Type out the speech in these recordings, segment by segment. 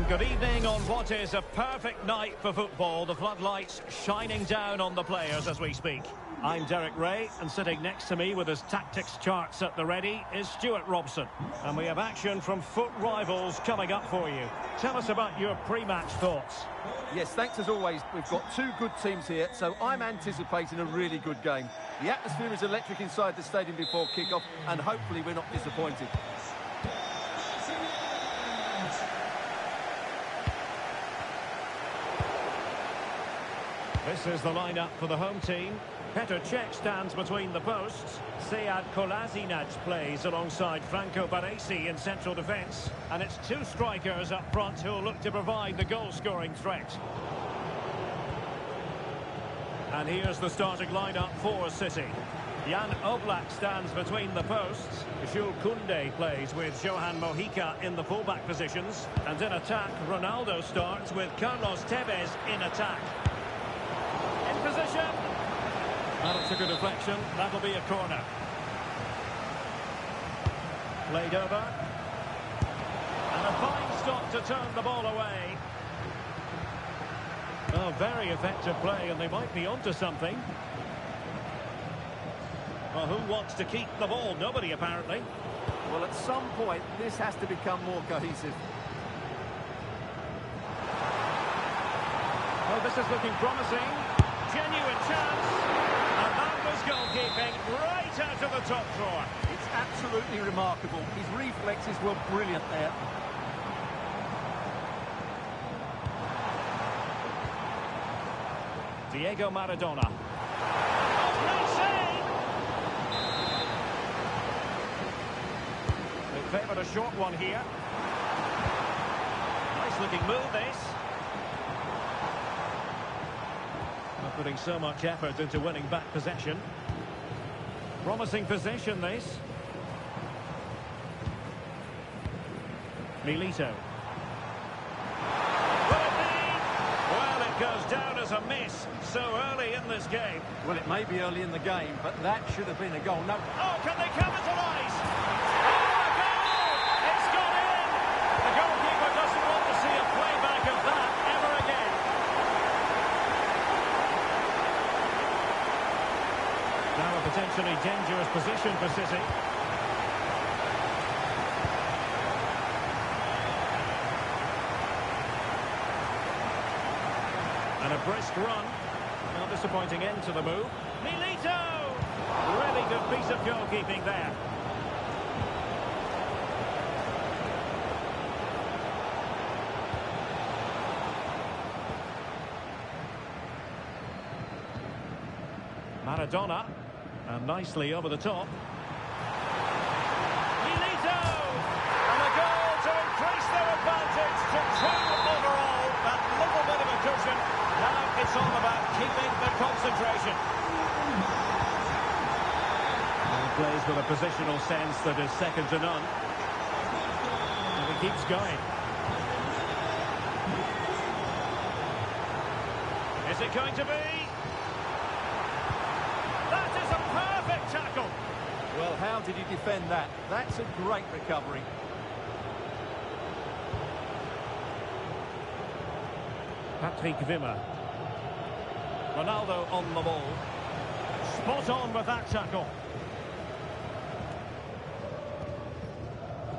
And good evening on what is a perfect night for football. The floodlights shining down on the players as we speak. I'm Derek Ray, and sitting next to me with his tactics charts at the ready is Stuart Robson. And we have action from foot rivals coming up for you. Tell us about your pre-match thoughts. Yes, thanks as always. We've got two good teams here, so I'm anticipating a really good game. The atmosphere is electric inside the stadium before kick-off, and hopefully we're not disappointed. This is the lineup for the home team. Petr Cech stands between the posts. Sead Kolasinac plays alongside Franco Baresi in central defence. And it's two strikers up front who'll look to provide the goal-scoring threat. And here's the starting lineup for City. Jan Oblak stands between the posts. Jules Koundé plays with Johan Mojica in the fullback positions. And in attack, Ronaldo starts with Carlos Tevez in attack. Position. That'll took a deflection. That'll be a corner. Played over. And a fine stop to turn the ball away. Oh, very effective play, and they might be onto something. Well, who wants to keep the ball? Nobody, apparently. Well, at some point, this has to become more cohesive. Oh, this is looking promising. Genuine chance, and that was goalkeeping right out of the top drawer. It's absolutely remarkable. His reflexes were brilliant there. Diego Maradona. Oh, great save! They favoured a short one here. Nice looking move, this. Putting so much effort into winning back possession. Promising possession, this. Milito. Will it be? Well, it goes down as a miss so early in this game. Well, it may be early in the game, but that should have been a goal. No. Oh, can they capitalise? Oh, a goal! It's gone in! The goalkeeper doesn't want to see a playback of that ever again. Now a potentially dangerous position for City. And a brisk run. Not disappointing end to the move. Milito! Really good piece of goalkeeping there. Maradona. And nicely over the top. Milito! And a goal to increase their advantage to 2 overall. That little bit of a cushion. Now it's all about keeping the concentration. And he plays with a positional sense that is second to none. And he keeps going. Is it going to be? That is a perfect tackle. Well, how did he defend that? That's a great recovery. Patrick Wimmer. Ronaldo on the ball. Spot on with that tackle.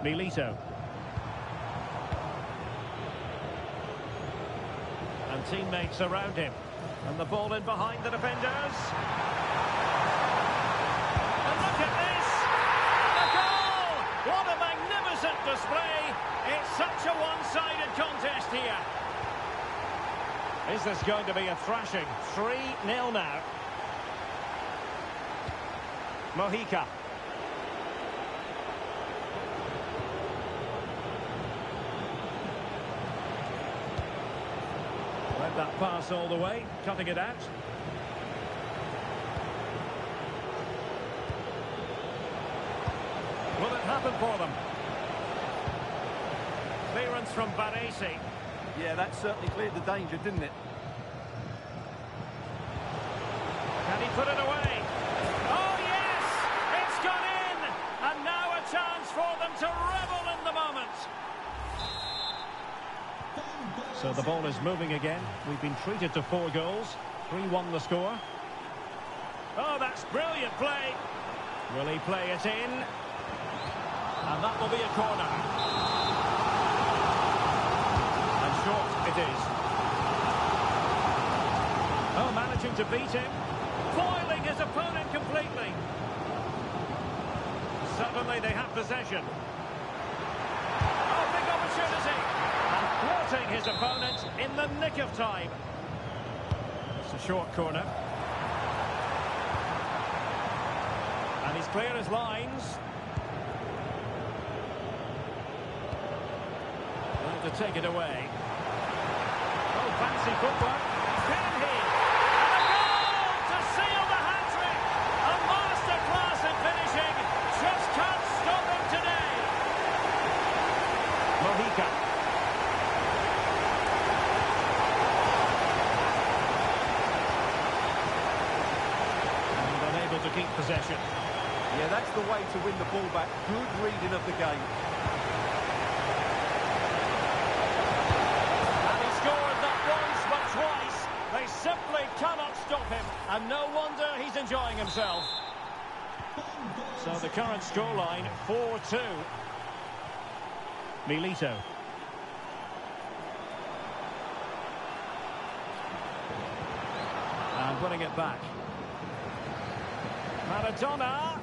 Milito. And teammates around him. And the ball in behind the defenders. And look at this! A goal! What a magnificent display! It's such a one-sided contest here. Is this going to be a thrashing? 3-0 now. Mojica. Let that pass all the way, cutting it out. Will it happen for them? Clearance from Baresi. Yeah, that certainly cleared the danger, didn't it? Can he put it away? Oh, yes! It's gone in! And now a chance for them to revel in the moment. So the ball is moving again. We've been treated to 4 goals. 3-1 the score. Oh, that's brilliant play. Will he play it in? And that will be a corner. And short it is. Oh, managing to beat him. Foiling his opponent completely. Suddenly they have possession. Oh, big opportunity. And thwarting his opponent in the nick of time. It's a short corner. And he's clear as lines. To take it away. Oh, fancy footwork. Can he? And a goal to seal the hat-trick. A masterclass in finishing. Just can't stop him today. Mojica. And unable to keep possession. Yeah, that's the way to win the ball back. Good reading of the game. They simply cannot stop him, and no wonder he's enjoying himself. So the current scoreline, 4-2. Milito. And winning it back. Maradona.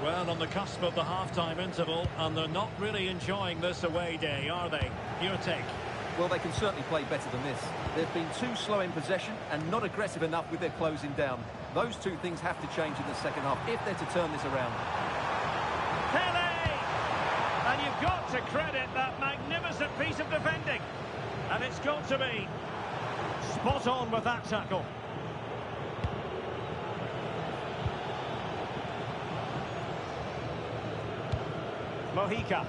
Well, on the cusp of the half-time interval, and they're not really enjoying this away day, are they? Your take? Well, they can certainly play better than this. They've been too slow in possession and not aggressive enough with their closing down. Those two things have to change in the second half if they're to turn this around. Pele! And you've got to credit that magnificent piece of defending. And it's got to be spot on with that tackle. Mojica.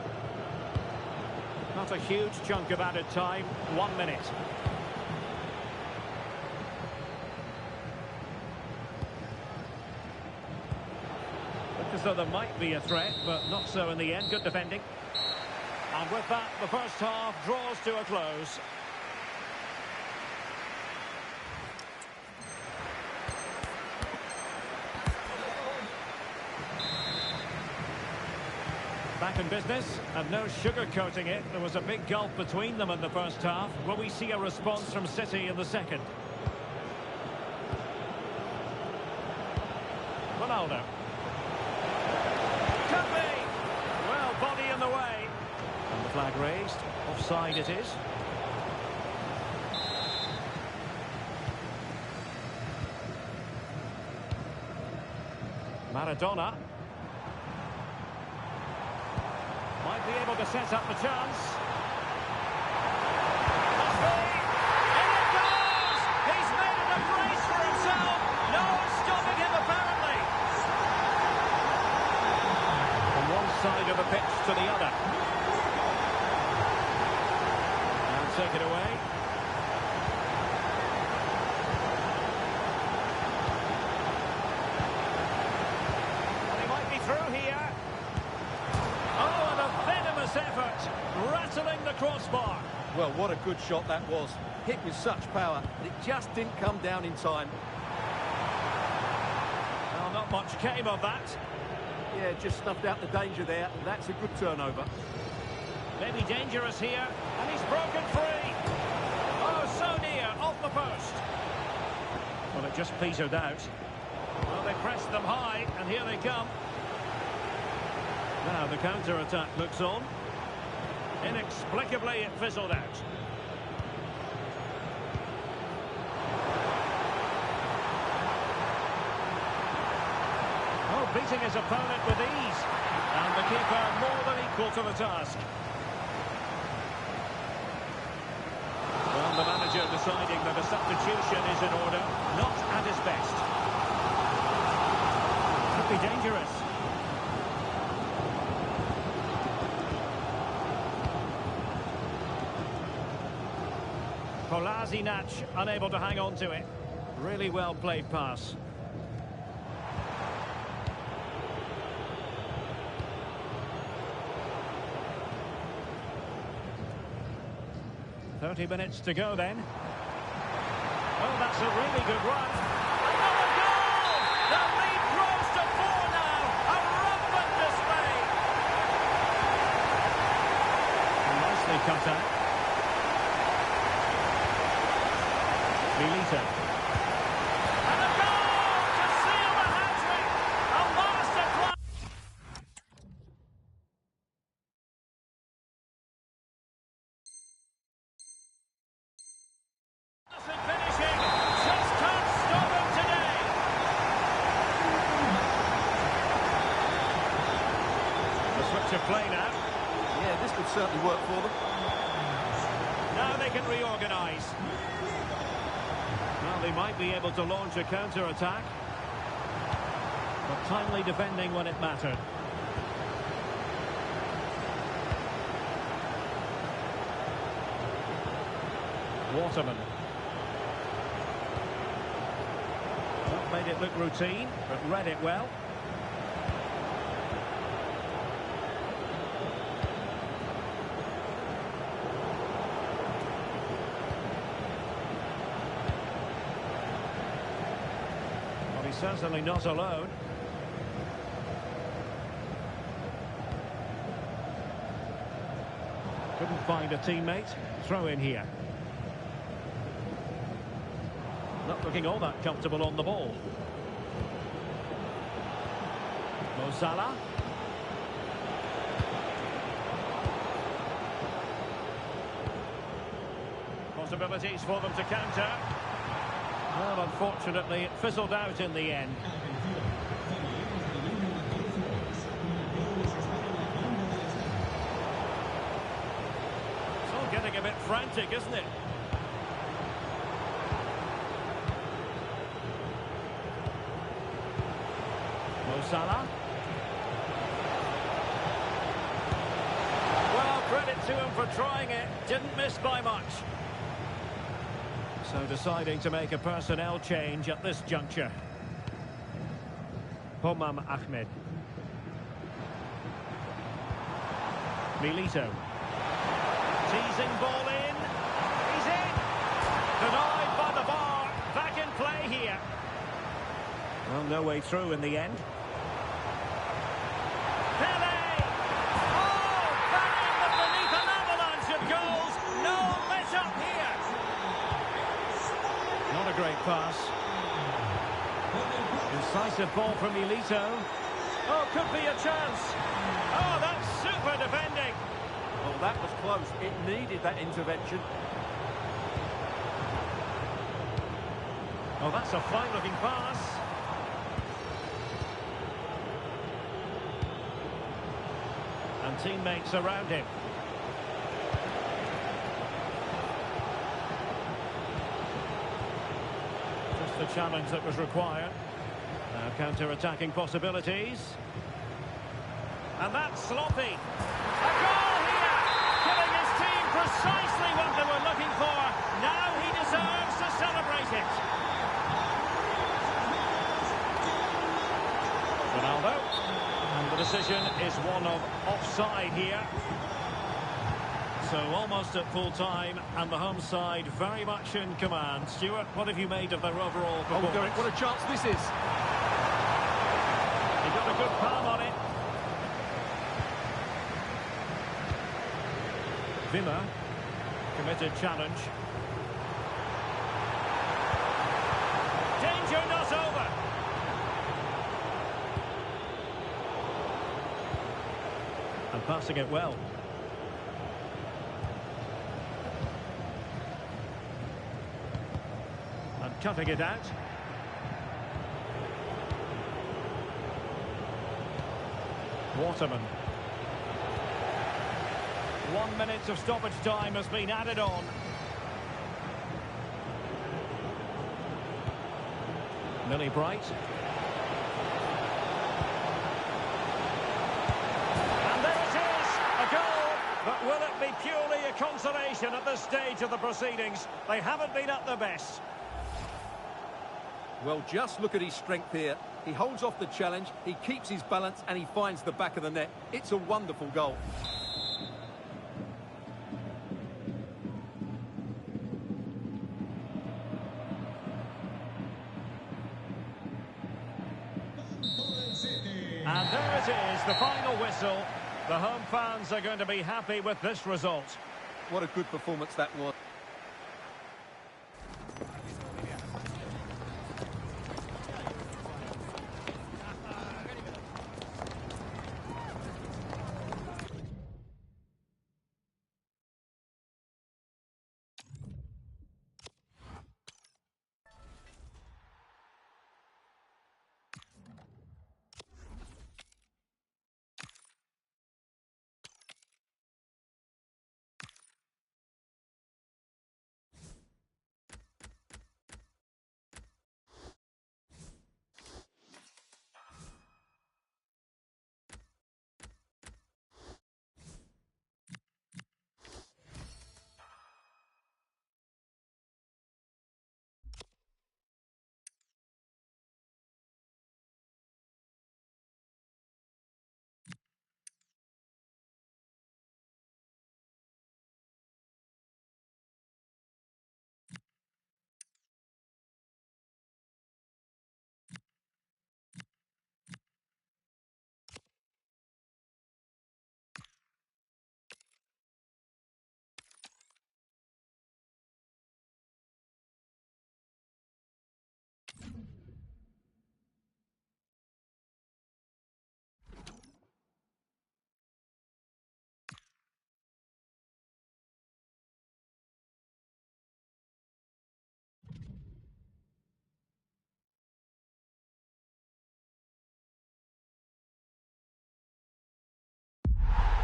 Not a huge chunk of added time. 1 minute. Look as though there might be a threat, but not so in the end. Good defending. And with that, the first half draws to a close. Back in business, and no sugarcoating it. There was a big gulf between them in the first half. Will we see a response from City in the second? Ronaldo. Could be! Well, body in the way. And the flag raised. Offside it is. Maradona. Might be able to set up the chance. Must be. In it goes! He's made it a brace for himself. No one's stopping him, apparently. From one side of the pitch to the other. And take it away. And he might be through here. Effort, rattling the crossbar. Well, what a good shot that was. Hit with such power, but it just didn't come down in time. Well, not much came of that. Yeah, just snuffed out the danger there. That's a good turnover. Maybe dangerous here, and he's broken free. Oh, so near, off the post. Well, it just petered out. Well, they pressed them high, and here they come. Now the counter-attack looks on. Inexplicably, it fizzled out. Oh, beating his opponent with ease. And the keeper more than equal to the task. Well, the manager deciding that a substitution is in order, not at his best. Could be dangerous. Kolasinac unable to hang on to it. Really well played pass. 30 minutes to go then. Oh, that's a really good run. Another goal! The lead grows to 4 now. A rampant display. Nicely cut out. Milito. And a goal to seal the hat-trick. A masterclass. Finishing. Just can't stop him today. The switch of play now. Yeah, this could certainly work for them. Now they can reorganise. Well, they might be able to launch a counter-attack. But timely defending when it mattered. Waterman. That made it look routine, but read it well. Well, he's certainly not alone. Couldn't find a teammate. Throw in here. Not looking all that comfortable on the ball. Mo Salah. Possibilities for them to counter. Well, unfortunately, it fizzled out in the end. It's all getting a bit frantic, isn't it? Salah. Well, credit to him for trying it. Didn't miss by much. So deciding to make a personnel change at this juncture. Pomam Ahmed. Milito. Teasing ball in. He's in. Denied by the bar. Back in play here. Well, no way through in the end. Great pass. Incisive ball from Milito. Oh, could be a chance. Oh, that's super defending. Oh, that was close. It needed that intervention. Oh, that's a fine-looking pass. And teammates around him. The challenge that was required. Now counter-attacking possibilities. And that's sloppy. A goal here! Giving his team precisely what they were looking for. Now he deserves to celebrate it. Ronaldo. And the decision is one of offside here. So almost at full time, and the home side very much in command. Stuart, what have you made of their overall performance? Oh, Derek, what a chance this is. He got a good palm on it. Villa, committed challenge. Danger not over. And passing it well. Cutting it out. Waterman. 1 minute of stoppage time has been added on. Millie Bright. And there it is, a goal. But will it be purely a consolation at this stage of the proceedings? They haven't been at their best. Well, just look at his strength here. He holds off the challenge, he keeps his balance, and he finds the back of the net. It's a wonderful goal. And there it is, the final whistle. The home fans are going to be happy with this result. What a good performance that was.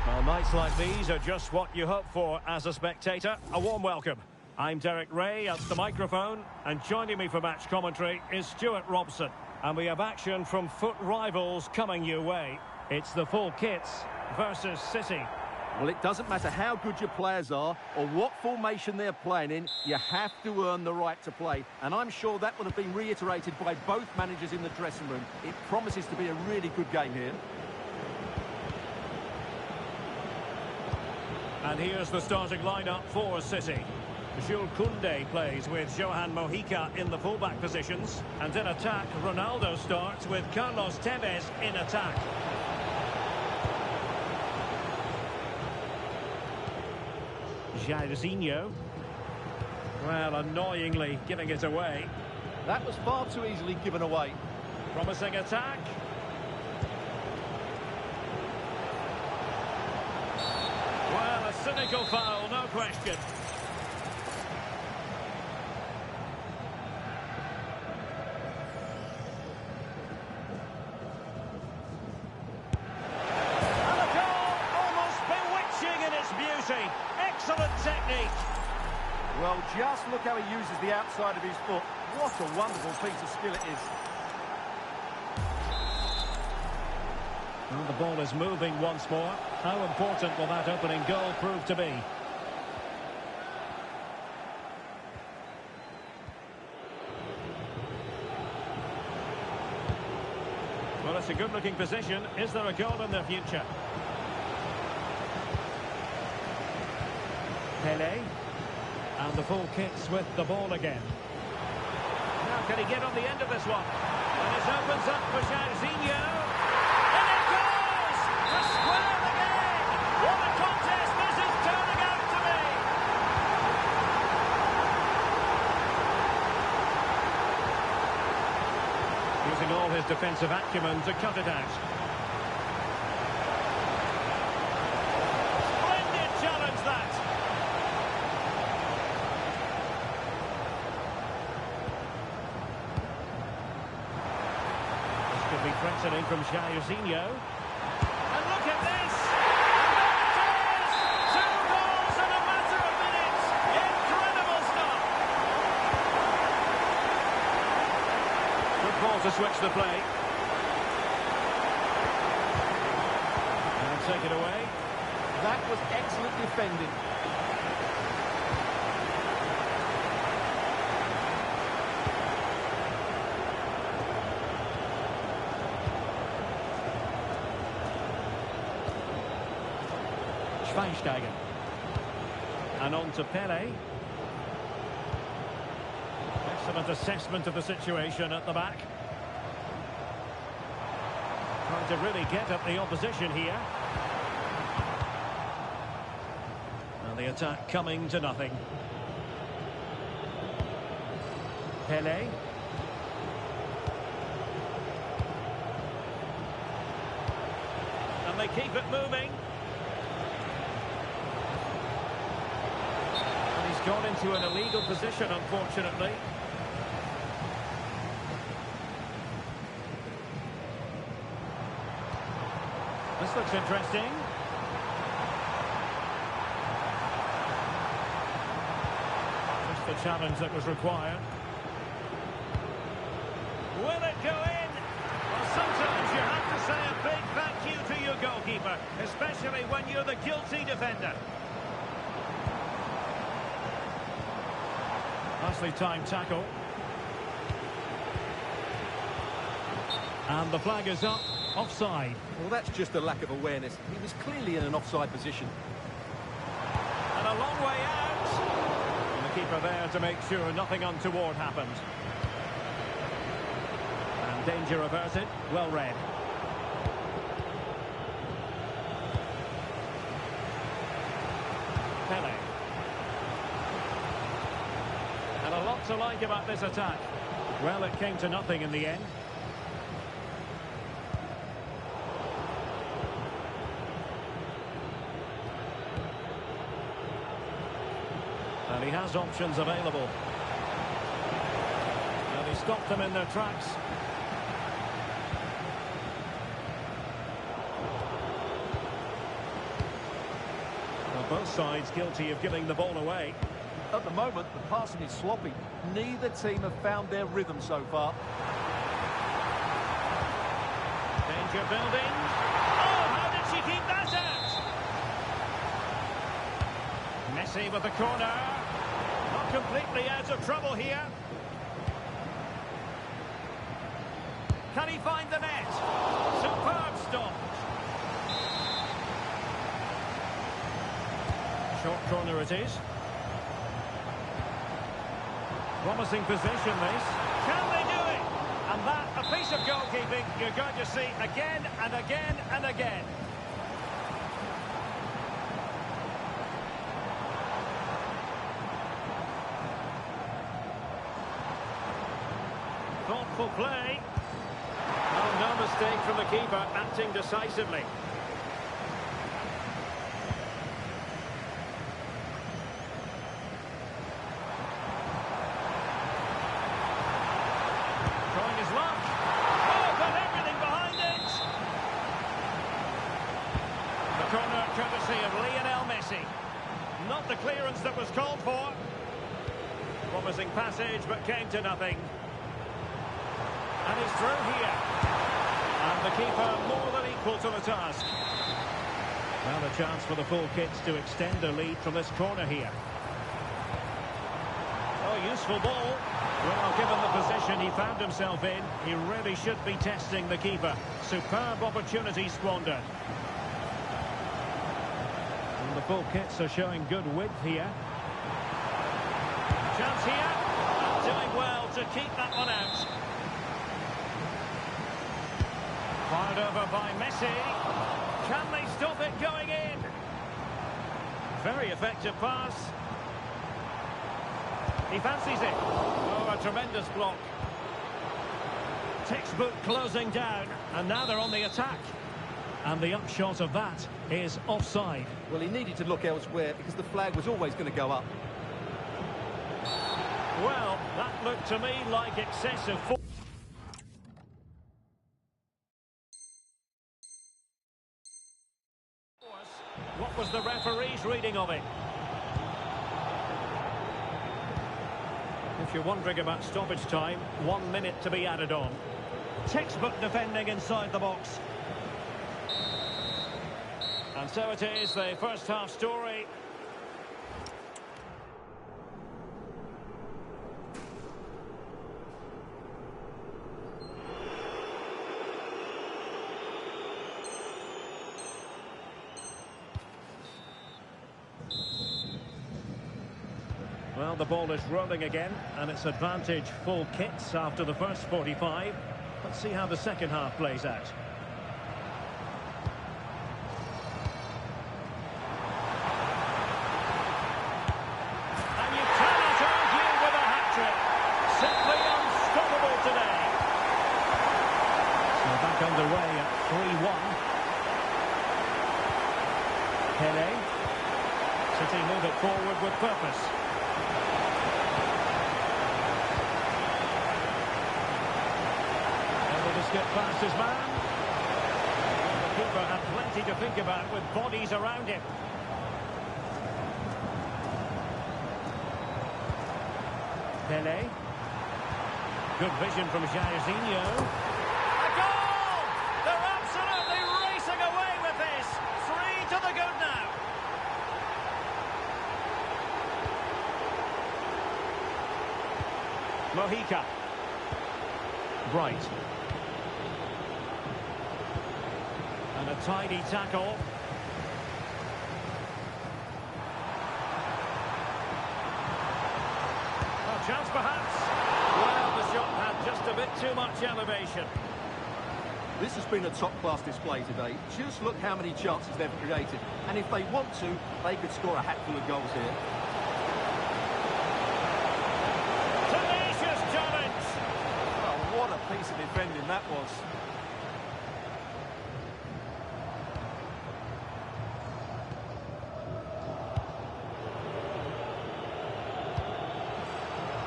Well, nights like these are just what you hope for as a spectator. A warm welcome. I'm Derek Ray at the microphone, and joining me for match commentary is Stuart Robson. And we have action from foot rivals coming your way. It's the full kits versus City. Well, it doesn't matter how good your players are or what formation they're playing in, you have to earn the right to play. And I'm sure that would have been reiterated by both managers in the dressing room. It promises to be a really good game here. And here's the starting lineup for City. Jules Koundé plays with Johan Mojica in the fullback positions. And in attack, Ronaldo starts with Carlos Tevez in attack. Jairzinho. Well, annoyingly giving it away. That was far too easily given away. Promising attack. Well, a cynical foul, no question. And a goal, almost bewitching in its beauty. Excellent technique. Well, just look how he uses the outside of his foot. What a wonderful piece of skill it is. Well, the ball is moving once more. How important will that opening goal prove to be? Well, it's a good-looking position. Is there a goal in the future? Pele. And the full kicks with the ball again. Now can he get on the end of this one? And it opens up for Jairzinho. And it goes! To square the game! What a contest this is turning out to be! Using all his defensive acumen to cut it out. Splendid challenge that! Could be threatening from Jairzinho. And look at this! And there it is! 2 goals in a matter of minutes! Incredible stuff! Good ball to switch the play. And take it away. That was excellent defending. Schweinsteiger. And on to Pele. Excellent assessment of the situation at the back. Trying to really get at the opposition here. And the attack coming to nothing. Pele. And they keep it moving. And he's gone into an illegal position, unfortunately. This looks interesting. Just the challenge that was required. Will it go in? Well, sometimes you have to say a big thank you to your goalkeeper, especially when you're the guilty defender. Nicely timed tackle. And the flag is up. Offside. Well, that's just a lack of awareness. He was clearly in an offside position. And a long way out. And the keeper there to make sure nothing untoward happened. And danger averted. Well read. Pele. And a lot to like about this attack. Well, it came to nothing in the end. And he has options available. And he stopped them in their tracks. Well, both sides guilty of giving the ball away. At the moment, the passing is sloppy. Neither team have found their rhythm so far. Danger building. Oh, how did she keep that out? Messi with the corner. Not completely out of trouble here. Can he find the net? Superb stop. Short corner it is. Promising position this. Can they do it? And that, a piece of goalkeeping you're going to see again and again and again. Thoughtful play. Oh, no mistake from the keeper, acting decisively. Trying his luck. Oh, got everything behind it. The corner courtesy of Lionel Messi. Not the clearance that was called for. Promising passage, but came to nothing. And he's through here. And the keeper more than equal to the task. Now the chance for the full kits to extend their lead from this corner here. Oh, useful ball. Well, given the position he found himself in, he really should be testing the keeper. Superb opportunity squandered. And the full kits are showing good width here. Chance here. And doing well to keep that one out. Fired over by Messi. Can they stop it going in? Very effective pass. He fancies it. Oh, a tremendous block. Textbook closing down. And now they're on the attack. And the upshot of that is offside. Well, he needed to look elsewhere because the flag was always going to go up. Well, that looked to me like excessive force. What was the referee's reading of it? If you're wondering about stoppage time, 1 minute to be added on. Textbook defending inside the box. And so it is, the first half story. Well, the ball is rolling again, and it's advantage full kits after the first 45. Let's see how the second half plays out. underway at 3-1. Pele. City move it forward with purpose. Able to skip past his man. The keeper had plenty to think about with bodies around him. Pele. Good vision from Jairzinho. A goal! They're absolutely racing away with this. 3 to the good now. Mojica. Bright. And a tidy tackle. A chance perhaps. Well, the shot had just a bit too much elevation. This has been a top-class display today. Just look how many chances they've created. And if they want to, they could score a hatful of goals here. Tenacious challenge! Oh, what a piece of defending that was.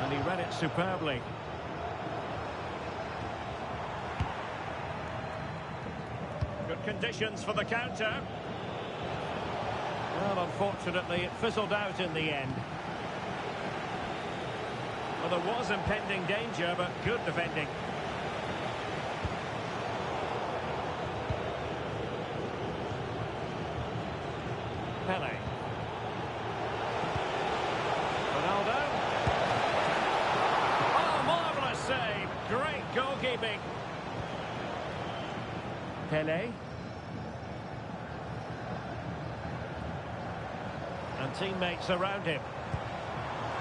And he read it superbly. Good conditions for the counter. Well, unfortunately, it fizzled out in the end. Well, there was impending danger, but good defending. Pele. Ronaldo. Oh, marvellous save. Great goalkeeping. Pele. And teammates around him.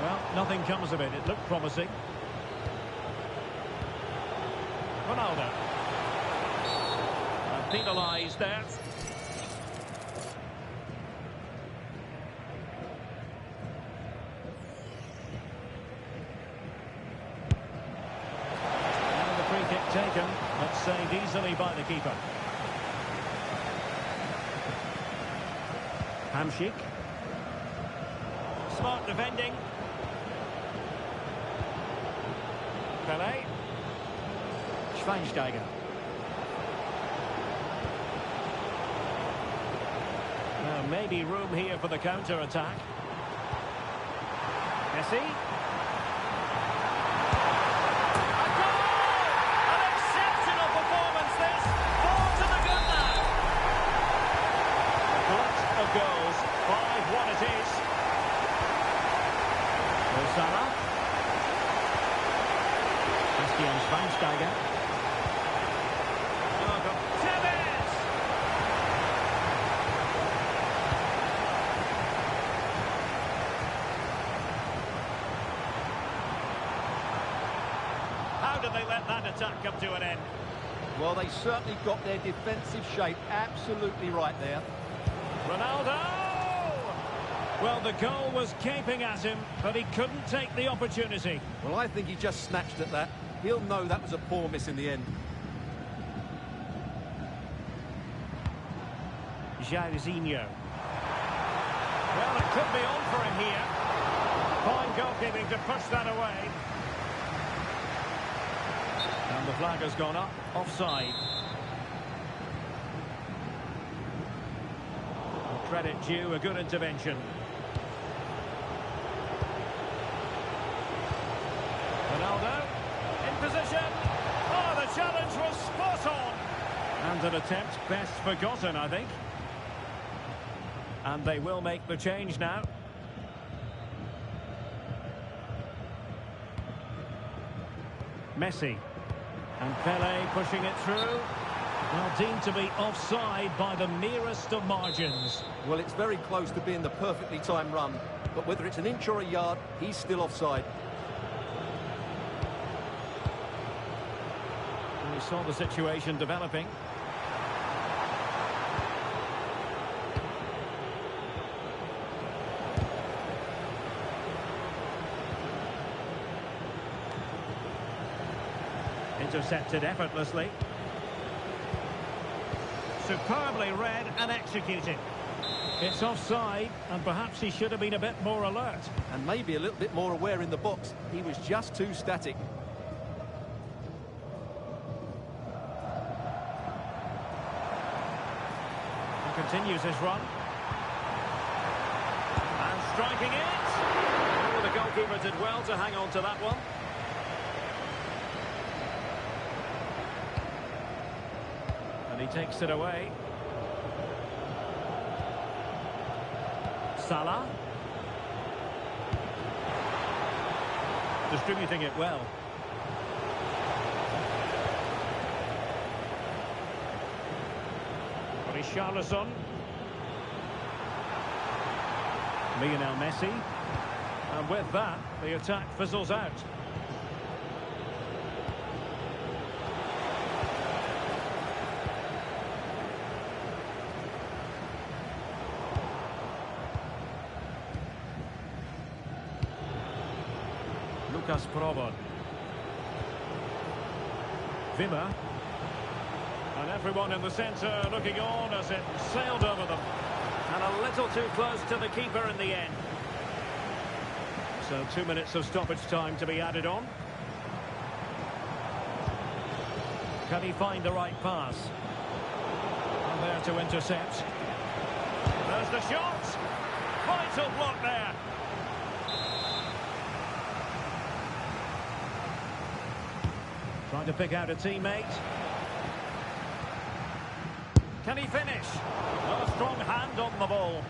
Well, nothing comes of it. It looked promising. Ronaldo. And penalised there. And the free kick taken, but saved easily by the keeper. Hamsik. Smart defending. Pele. Schweinsteiger. Now maybe room here for the counter-attack. Messi. A goal! An exceptional performance this. 4 to the good now. A glut of goals. 5-1 it is. Salah. Schweinsteiger. Tevez! How did they let that attack come to an end? Well, they certainly got their defensive shape absolutely right there. Ronaldo! Well, the goal was gaping at him, but he couldn't take the opportunity. Well, I think he just snatched at that. He'll know that was a poor miss in the end. Jairzinho. Well, it could be on for him here. Fine goalkeeping to push that away. And the flag has gone up. Offside. Credit due, a good intervention. Ronaldo in position. Oh, the challenge was spot on. And an attempt best forgotten, I think. And they will make the change now. Messi. And Pele pushing it through. Well, deemed to be offside by the merest of margins. Well, it's very close to being the perfectly timed run. But whether it's an inch or a yard, he's still offside. We saw the situation developing. Intercepted effortlessly. superbly read and executed. It's offside, and perhaps he should have been a bit more alert. And maybe a little bit more aware in the box. He was just too static. He continues his run. And striking it. Oh, the goalkeeper did well to hang on to that one. And he takes it away. Salah. Distributing it well. Richarlison. Lionel Messi. And with that, the attack fizzles out. Lucas Probon. Wimmer. And everyone in the centre looking on as it sailed over them. And a little too close to the keeper in the end. So 2 minutes of stoppage time to be added on. Can he find the right pass? And there to intercept. There's the shot. Vital block there. Trying to pick out a teammate. Can he finish? A strong hand on the ball.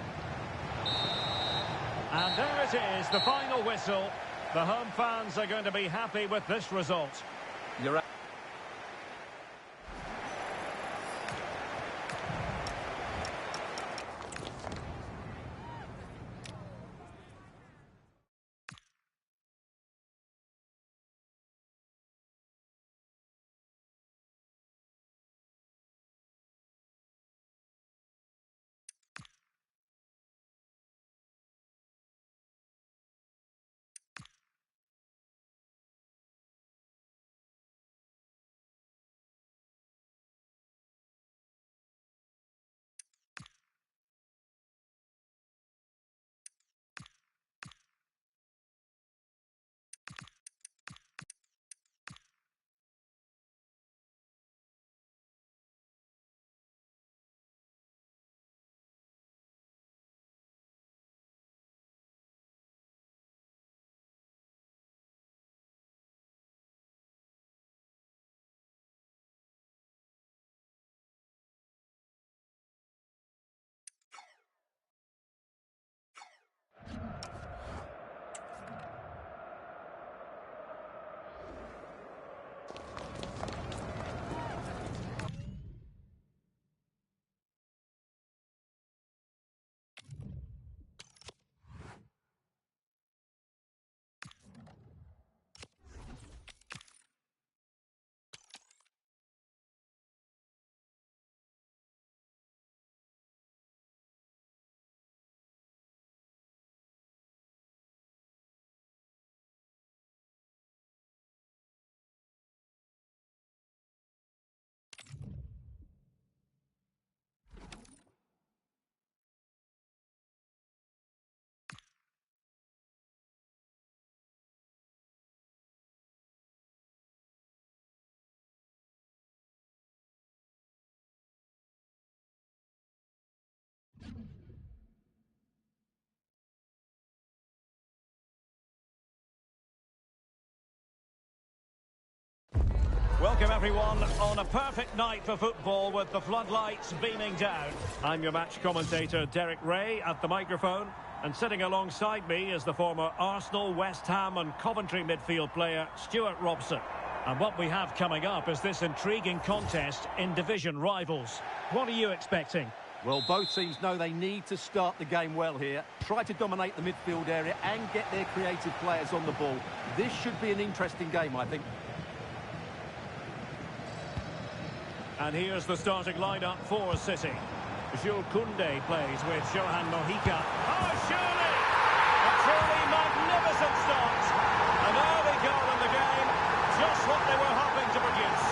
And there it is, the final whistle. The home fans are going to be happy with this result. You're right. Welcome everyone on a perfect night for football with the floodlights beaming down. I'm your match commentator Derek Ray at the microphone, and sitting alongside me is the former Arsenal, West Ham and Coventry midfield player Stuart Robson. And what we have coming up is this intriguing contest in division rivals. What are you expecting? Well, both teams know they need to start the game well here. Try to dominate the midfield area and get their creative players on the ball. This should be an interesting game, I think. And here's the starting lineup for City. Jules Koundé plays with Johan Mojica. Oh, surely! A truly magnificent start. An early goal in the game. Just what they were hoping to produce.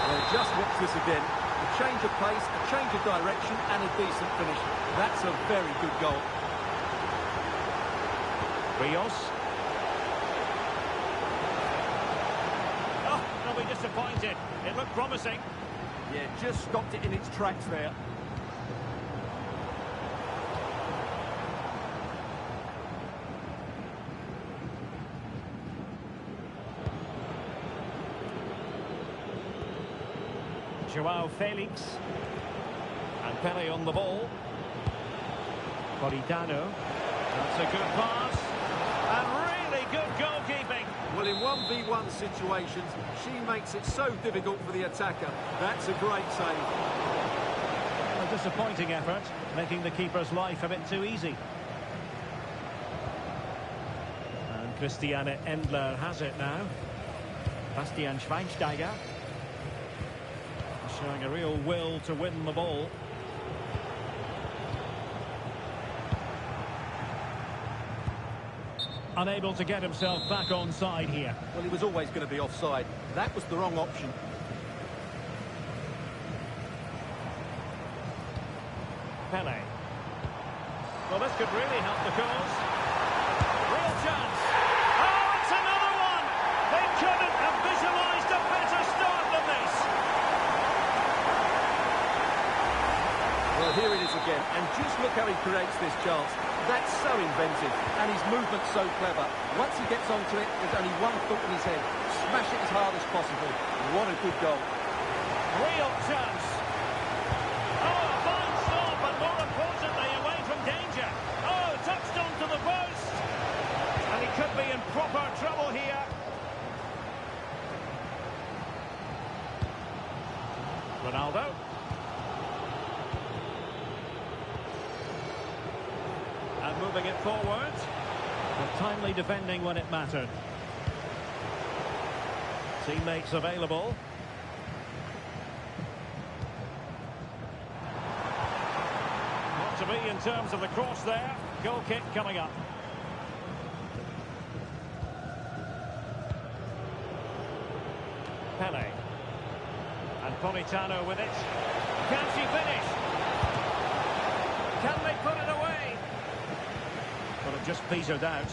Well, just watch this again. A change of pace, a change of direction, and a decent finish. That's a very good goal. Rios. Oh, they'll be disappointed. It looked promising. Yeah, just stopped it in its tracks there. Joao Felix. And Pele on the ball. Politano. That's a good pass. And really good goalkeeping. Well, in 1v1 situations, she makes it so difficult for the attacker. That's a great save. A disappointing effort, making the keeper's life a bit too easy. And Christiane Endler has it now. Bastian Schweinsteiger. Showing a real will to win the ball. Unable to get himself back on side here. Well, he was always going to be offside. That was the wrong option. Pele. Well, this could really help the cause. Real chance. Oh, it's another one! They couldn't have visualised a better start than this. Well, here it is again, and just look how he creates this chance. That's so inventive, and his movement's so clever. Once he gets onto it, there's only one thought in his head. Smash it as hard as possible. What a good goal. Real chance. Oh, a fine stop, but more importantly, away from danger. Oh, touched onto the post. And he could be in proper trouble here. Ronaldo. And moving it forward. But timely defending when it mattered. Teammates available. Not to be in terms of the cross there. Goal kick coming up. Pele. And Politano with it. Can she finish? Can they put it away? But it just petered out.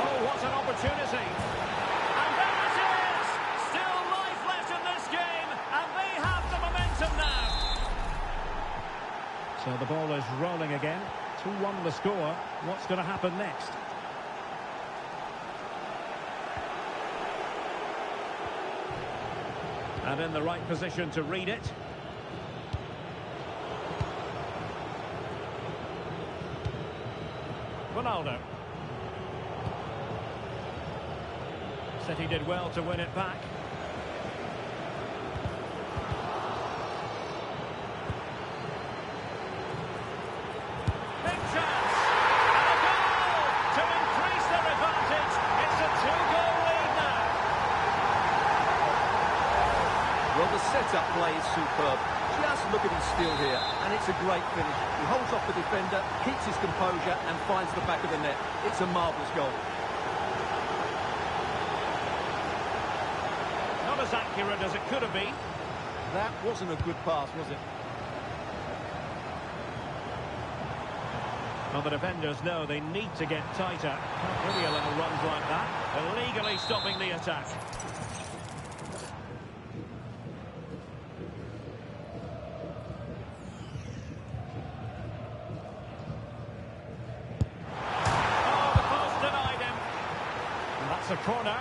Oh, what an opportunity. And there it is! Still life left in this game, and they have the momentum now. So the ball is rolling again. 2-1 the score. What's going to happen next? And in the right position to read it. Ronaldo. Said he did well to win it back. Big chance! And a goal to increase their advantage. It's a 2-goal lead now. Well, the set-up play is superb. Just look at his steal here, and it's a great finish. He holds off the defender, keeps his composure, and finds the back of the net. It's a marvellous goal. Not as accurate as it could have been. That wasn't a good pass, was it? Well, the defenders know they need to get tighter. Can't really allow runs like that. Illegally stopping the attack. Oh, the post denied him. And that's a corner.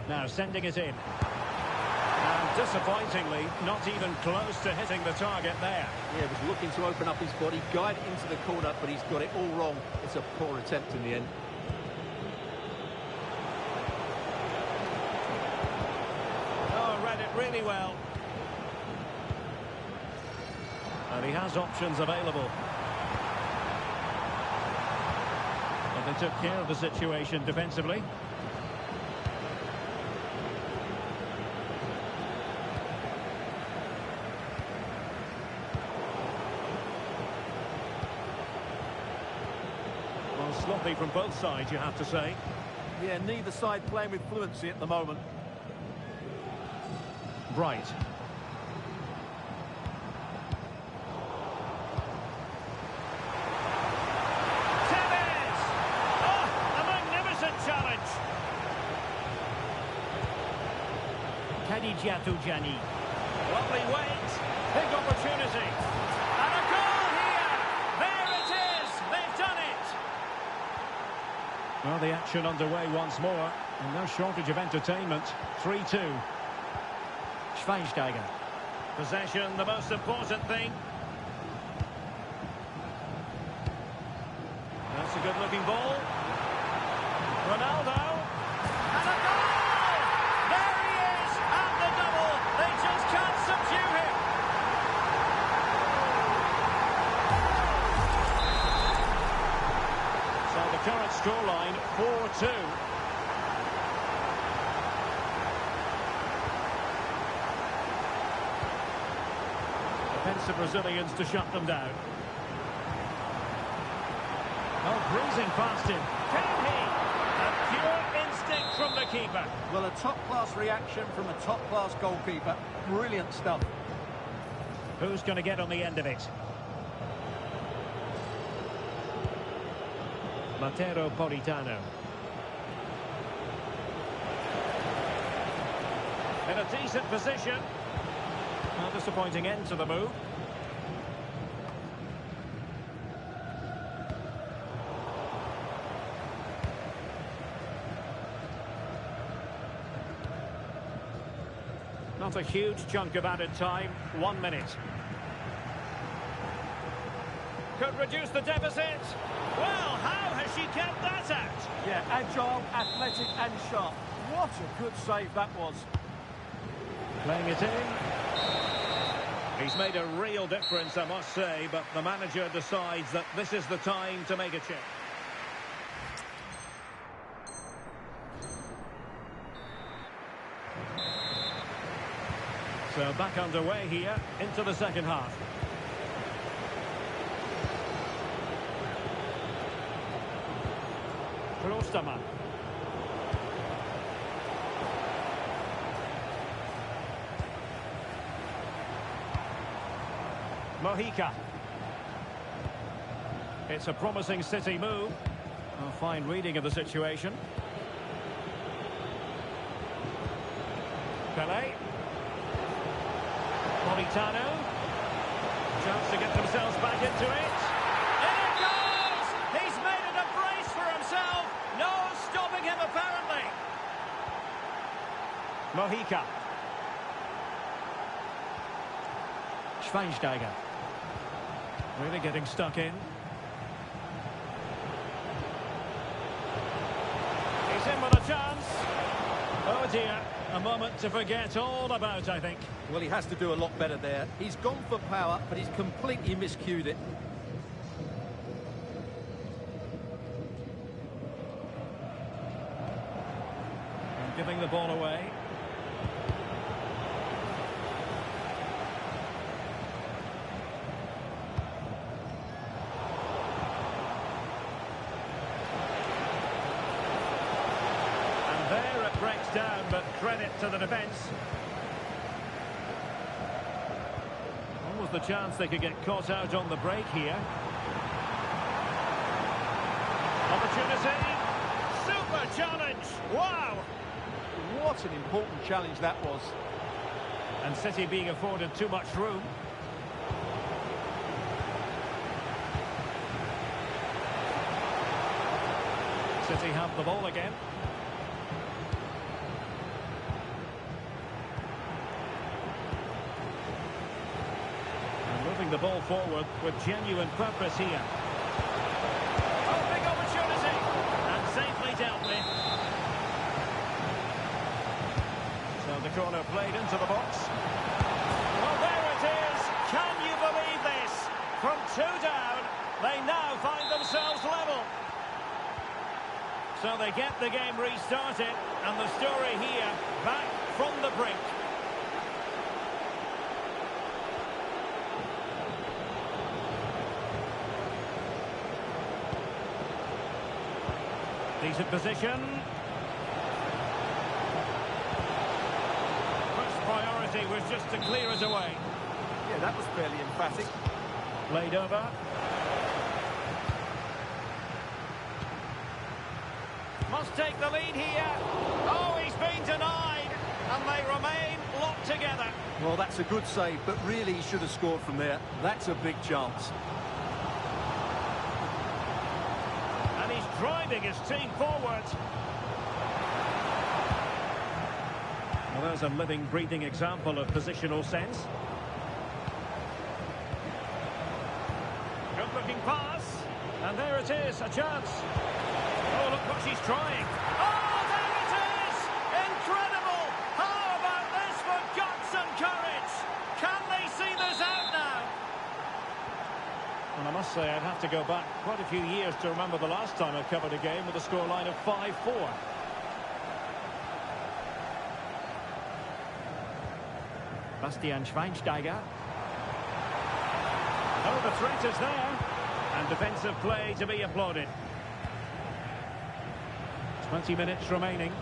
Now sending it in. And disappointingly, not even close to hitting the target there. Yeah, he was looking to open up his body, guide it into the corner, but he's got it all wrong. It's a poor attempt in the end. Oh, read it really well. And he has options available. But they took care of the situation defensively. sloppy from both sides, you have to say. Yeah, neither side playing with fluency at the moment. Bright. Tevez! Oh, a magnificent challenge. Kadijatu-Jani. Lovely weight. Big opportunity. And a goal here. There it is. They've done it. Well, the action underway once more. And no shortage of entertainment. 3-2. Schweinsteiger. Possession, the most important thing. That's a good-looking ball. Ronaldo. And a goal! There he is! And the double. They just can't subdue him. So the current scoreline, 4-2. Defensive Brazilians to shut them down. Oh, breezing past him. Can he? A pure instinct from the keeper. Well, a top-class reaction from a top-class goalkeeper. Brilliant stuff. Who's going to get on the end of it? Matero Politano. In a decent position. A disappointing end to the move. Not a huge chunk of added time. 1 minute. Could reduce the deficit. Well, how has she kept that out? Yeah, agile, athletic and sharp. What a good save that was. Playing it in. He's made a real difference, I must say, but the manager decides that this is the time to make a change. So back underway here into the second half. Klostermann. Mojica. It's a promising City move. A fine reading of the situation. Pelé. Politano. Chance to get themselves back into it. In it goes! He's made it a brace for himself. No stopping him, apparently. Mojica. Schweinsteiger. Really getting stuck in. He's in with a chance. Oh dear, a moment to forget all about, I think. Well, he has to do a lot better there. He's gone for power, but he's completely miscued it. And giving the ball away. Breaks down, but credit to the defence. Almost the chance they could get caught out on the break here. Opportunity. Super challenge. Wow. What an important challenge that was. And City being afforded too much room. City have the ball again. The ball forward with genuine purpose here. Oh, big opportunity! And safely dealt with. So the corner played into the box. Well, there it is! Can you believe this? From 2 down, they now find themselves level. So they get the game restarted, and the story here, back from the brink. Decent position. First priority was just to clear it away. Yeah, that was fairly emphatic. Played over. Must take the lead here. Oh, he's been denied. And they remain locked together. Well, that's a good save, but really he should have scored from there. That's a big chance. And he's driving his team forward. Well, there's a living, breathing example of positional sense. Good-looking pass. And there it is, a chance. Oh, look what she's trying. Oh, there it is! Incredible! How about this for guts and courage? Can they see this out now? And I must say, I'd have to go back quite a few years to remember the last time I covered a game with a scoreline of 5-4. Bastian Schweinsteiger. Oh, the threat is there. And defensive play to be applauded. 20 minutes remaining.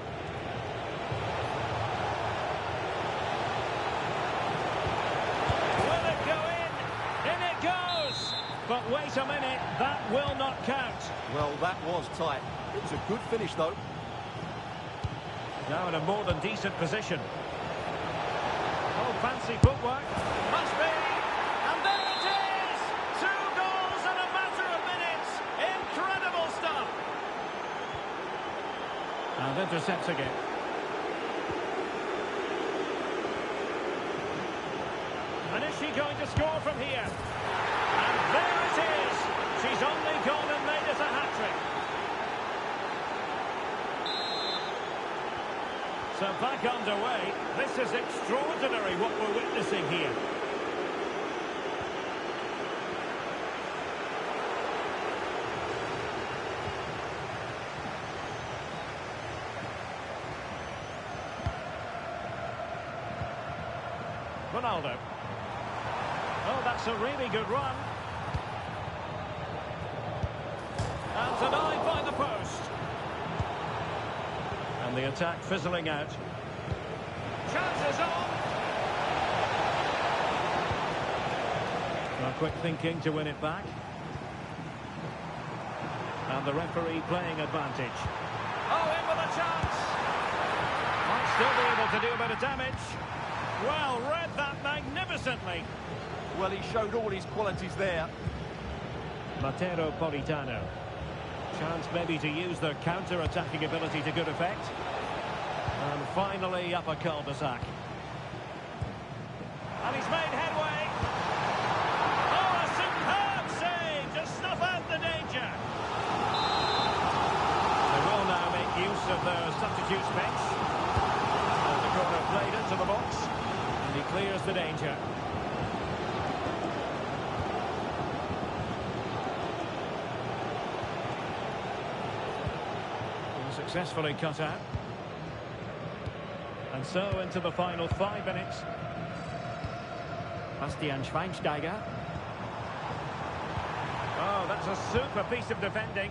Will it go in? In it goes! But wait a minute, that will not count. Well, that was tight. It was a good finish, though. Now in a more than decent position. Oh, fancy footwork. Must be! And there it is! 2 goals in a matter of minutes. Incredible stuff. And intercepts again. And is she going to score from here? And there it is! She's only gone and made it a hat-trick. So back underway. This is extraordinary what we're witnessing here. Ronaldo. Oh, that's a really good run. And denied by the post. And the attack fizzling out. Chances on. Well, quick thinking to win it back. And the referee playing advantage. Oh, in with a chance. Might still be able to do a bit of damage. Well, read that magnificently. Well, he showed all his qualities there. Mateo Politano. Chance maybe to use their counter-attacking ability to good effect. And finally up a cul-de-sac. And he's made headway. Oh, a superb save to snuff out the danger. They will now make use of their substitutes bench. And the corner played into the box. And he clears the danger. Successfully cut out. And so into the final 5 minutes. Bastian Schweinsteiger. Oh, that's a super piece of defending.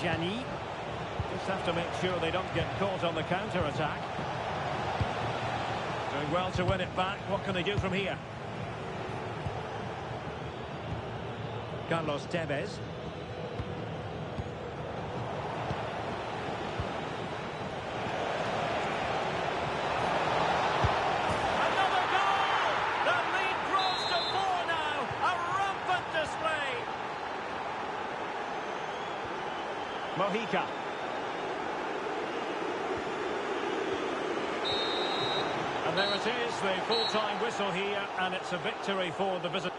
Gianni. Just have to make sure they don't get caught on the counter-attack. Doing well to win it back. What can they do from here? Carlos Tevez. Mojica. And there it is, the full-time whistle here, and it's a victory for the visitors.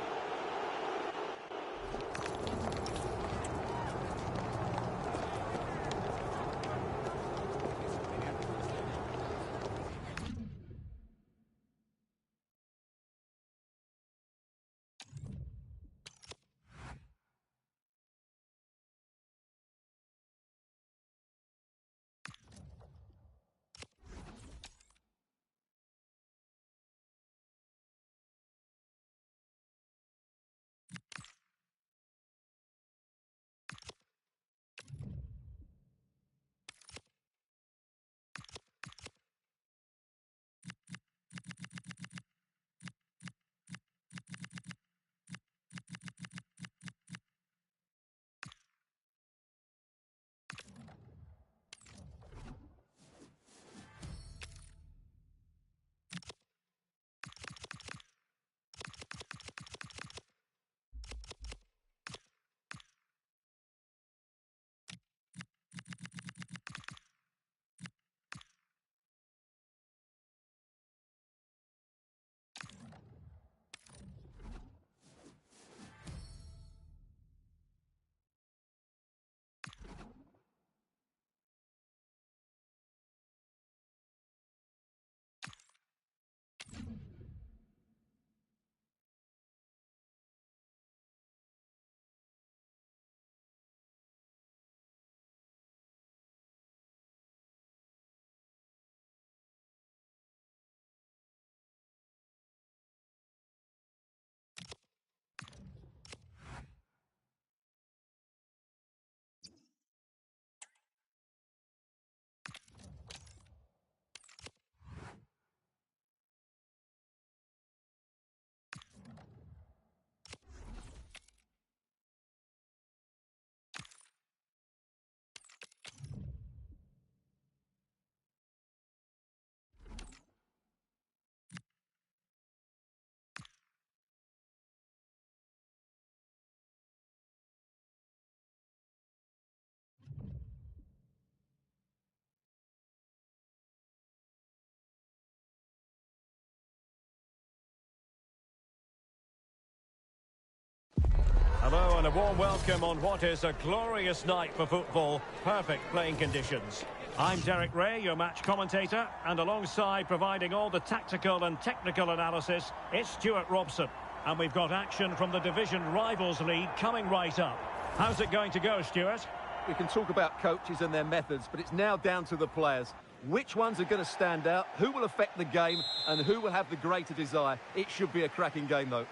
and a warm welcome on what is a glorious night for football. Perfect playing conditions. I'm Derek Ray, your match commentator, and alongside providing all the tactical and technical analysis, it's Stuart Robson. And we've got action from the Division Rivals League coming right up. How's it going to go, Stuart? We can talk about coaches and their methods, but it's now down to the players. Which ones are going to stand out, who will affect the game, and who will have the greater desire. It should be a cracking game, though.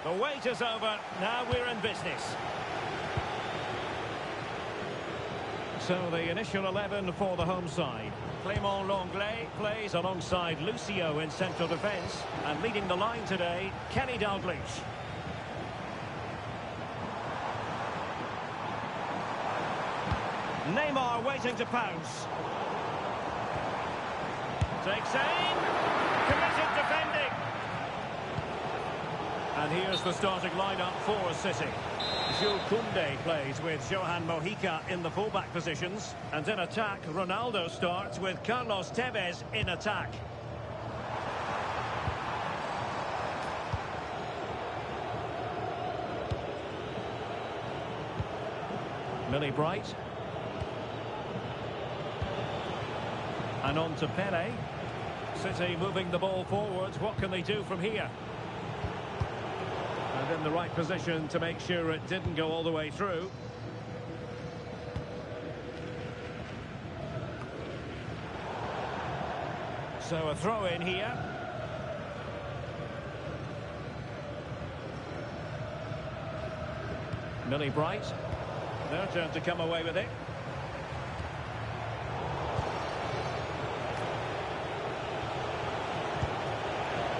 The wait is over. Now we're in business. So the initial 11 for the home side. Clément Lenglet plays alongside Lucio in central defence. And leading the line today, Kenny Dalglish. Neymar waiting to pounce. Takes aim. Committed defending. And here's the starting lineup for City. Jules Koundé plays with Johan Mojica in the fullback positions. And in attack, Ronaldo starts with Carlos Tevez in attack. Millie Bright. And on to Pele. City moving the ball forwards. What can they do from here? And in the right position to make sure it didn't go all the way through. So a throw in here. Millie Bright. Their turn to come away with it.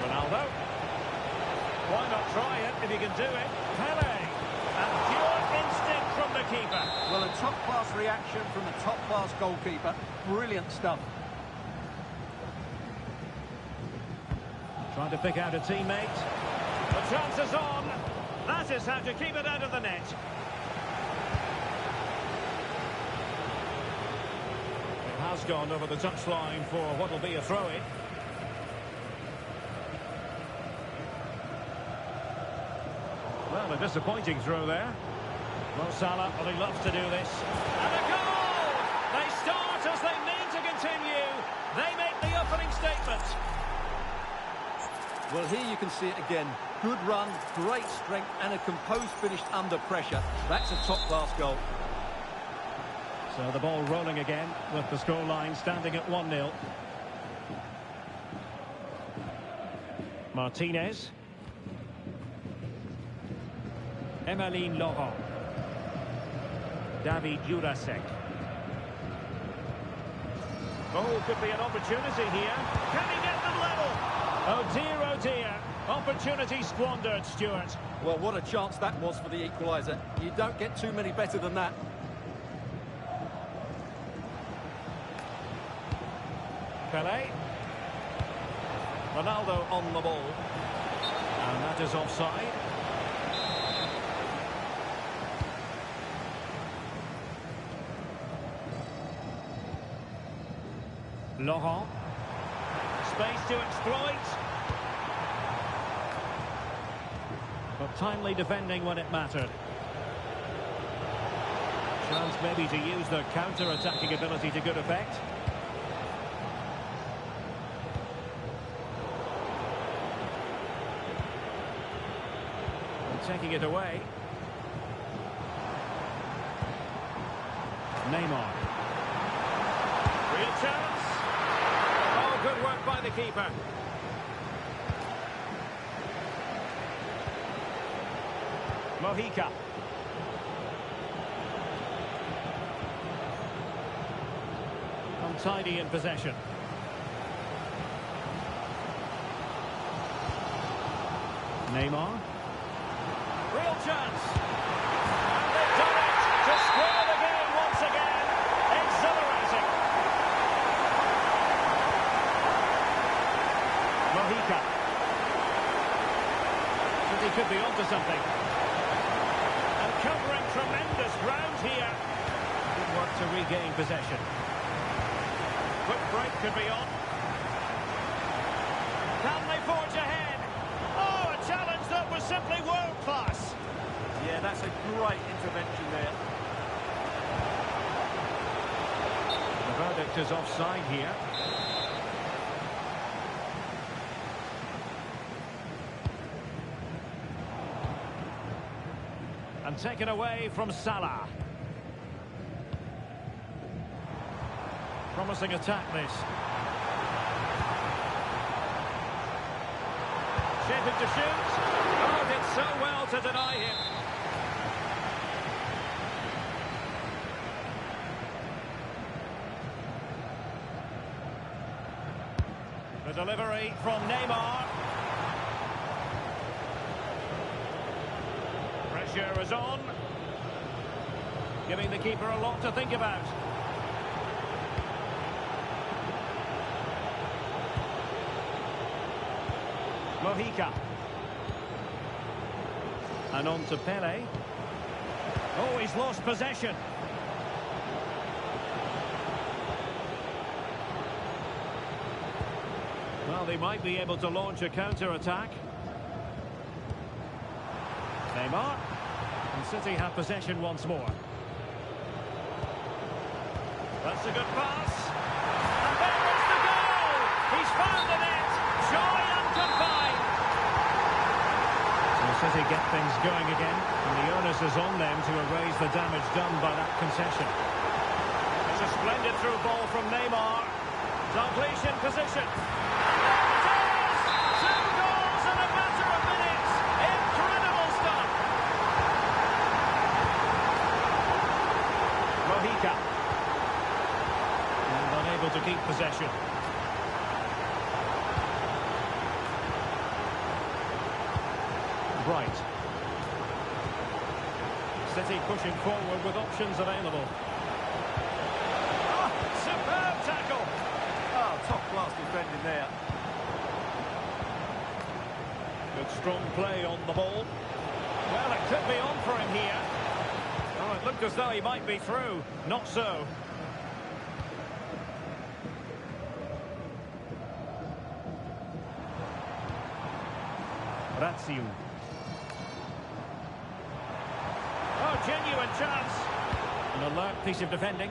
Ronaldo. Why not try it if you can do it? Pele. And pure instinct from the keeper. Well, a top-class reaction from the top-class goalkeeper. Brilliant stuff. Trying to pick out a teammate. The chance is on. That is how to keep it out of the net. It has gone over the touchline for what will be a throw-in. Well, a disappointing throw there. Mo Salah, well, he loves to do this. And a goal! They start as they mean to continue. They make the opening statement. Well, here you can see it again. Good run, great strength, and a composed finish under pressure. That's a top-class goal. So the ball rolling again with the scoreline standing at 1-0. Martinez. Emmeline Laurent. David Jurasek. Oh, could be an opportunity here. Can he get them level? Oh dear, opportunity squandered, Stuart. Well, what a chance that was for the equaliser. You don't get too many better than that. Pele. Ronaldo on the ball. And that is offside. Laurent. Space to exploit. But timely defending when it mattered. Chance maybe to use their counter-attacking ability to good effect. And taking it away. Neymar. Real chance. Good work by the keeper. Mojica. Untidy in possession. Neymar. Real chance. And they've done it to square the game once again. Exhilarating. Mojica. But he could be onto something. And covering tremendous ground here. Good work to regain possession. Quick break could be on. Can they forge ahead? Oh, a challenge that was simply world-class. Yeah, that's a great intervention there. The verdict is offside here. And taken away from Salah. Promising attack, this. Shaping to shoot. Oh, did so well to deny him. The delivery from Neymar. Pressure is on. Giving the keeper a lot to think about. Mojica. And on to Pele. Oh, he's lost possession. Well, they might be able to launch a counter-attack. Neymar. And City have possession once more. That's a good pass. And there is the goal! He's found the net! Joy unconfined! So City get things going again, and the onus is on them to erase the damage done by that concession. It's a splendid through ball from Neymar. Dalglish in position. There it is! 2 goals in a matter of minutes! Incredible stuff! Mojica. And unable to keep possession. Right. City pushing forward with options available. Oh, superb tackle! Oh, top-class defending there. Good strong play on the ball. Well, it could be on for him here. Oh, it looked as though he might be through. Not so. Razziu. Oh, genuine chance. An alert piece of defending.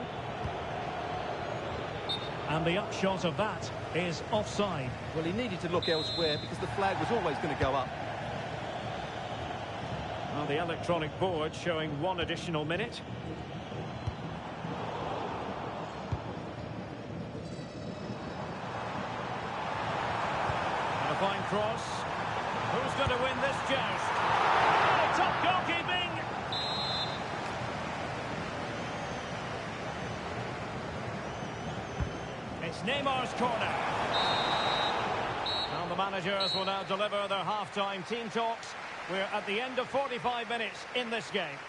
And the upshot of that is offside. Well, he needed to look elsewhere because the flag was always going to go up. Well, the electronic board showing 1 additional minute. And a fine cross. Who's going to win this joust? Oh, top goalkeeping! It's Neymar's corner. And the managers will now deliver their half-time team talks. We're at the end of 45 minutes in this game.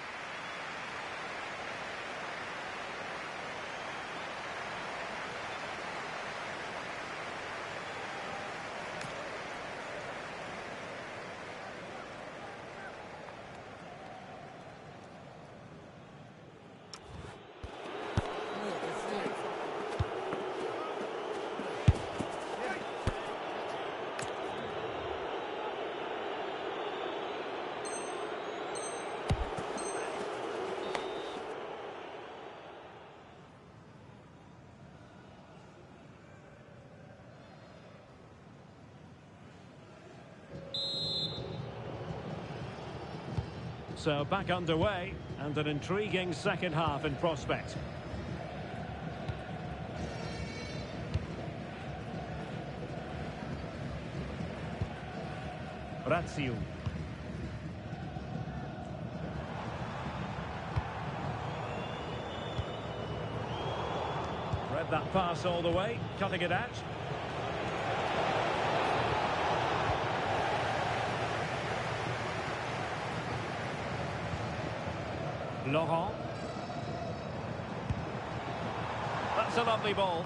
So back underway, and an intriguing second half in prospect. Razziu. Read that pass all the way, cutting it out. Laurent. That's a lovely ball.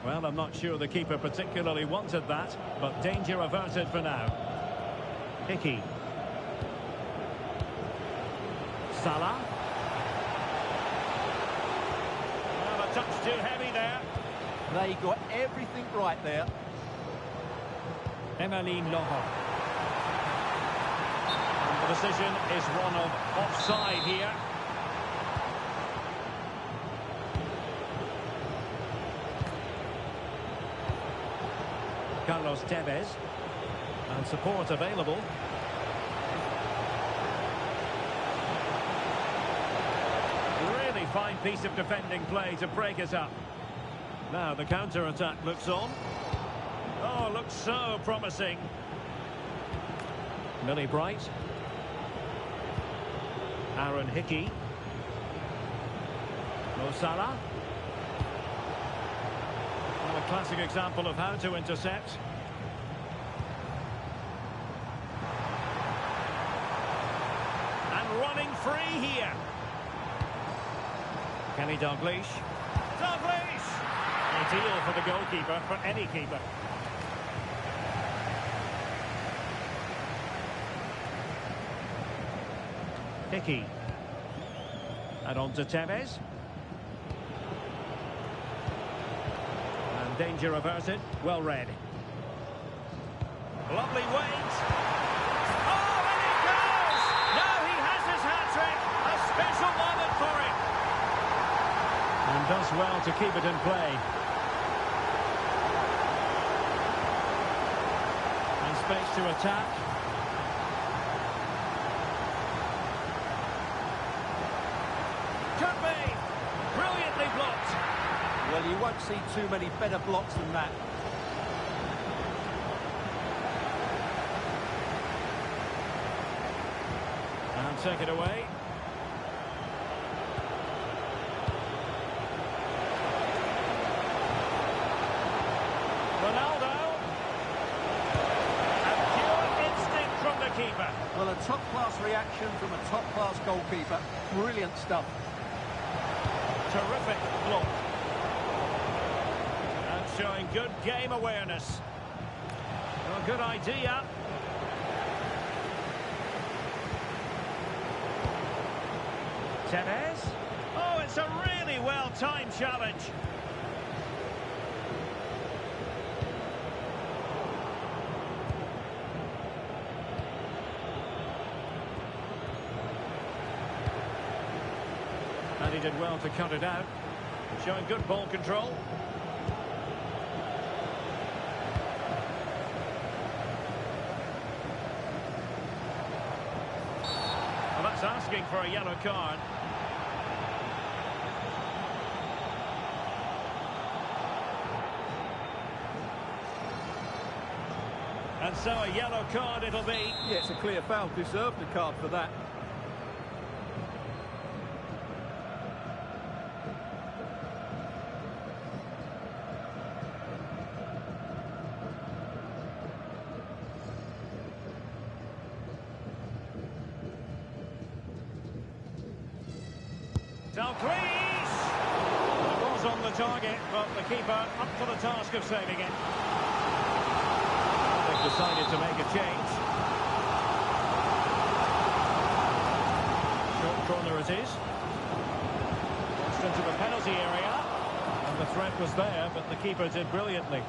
Well, I'm not sure the keeper particularly wanted that, but danger averted for now. Hickey. Salah. Well, a touch too heavy there. They got everything right there. Emmeline Laurent. The decision is one of offside here. Carlos Tevez. And support available. Really fine piece of defending play to break it up. Now the counter-attack looks on. Oh, looks so promising. Millie Bright. Aaron Hickey. Mo Salah. Well, a classic example of how to intercept. And running free here. Kenny Dalglish. Dalglish! Ideal for the goalkeeper, for any keeper. Hickey. And on to Tevez. And danger averted. Well read. Lovely weight. Oh, and it goes! Now he has his hat-trick. A special moment for him. And does well to keep it in play. And space to attack. Could be. Brilliantly blocked. Well, you won't see too many better blocks than that. And take it away. Ronaldo. And pure instinct from the keeper. Well, a top-class reaction from a top-class goalkeeper. Brilliant stuff. Terrific block. And showing good game awareness. Well, good idea. Tevez. Oh, it's a really well-timed challenge. And he did well to cut it out. Showing good ball control. Well, that's asking for a yellow card. And so a yellow card it'll be. Yeah, it's a clear foul. Deserved a card for that. Dalglish! It was on the target, but the keeper up for the task of saving it. They've decided to make a change. Short corner it is. Crossed into the penalty area. And the threat was there, but the keeper did brilliantly.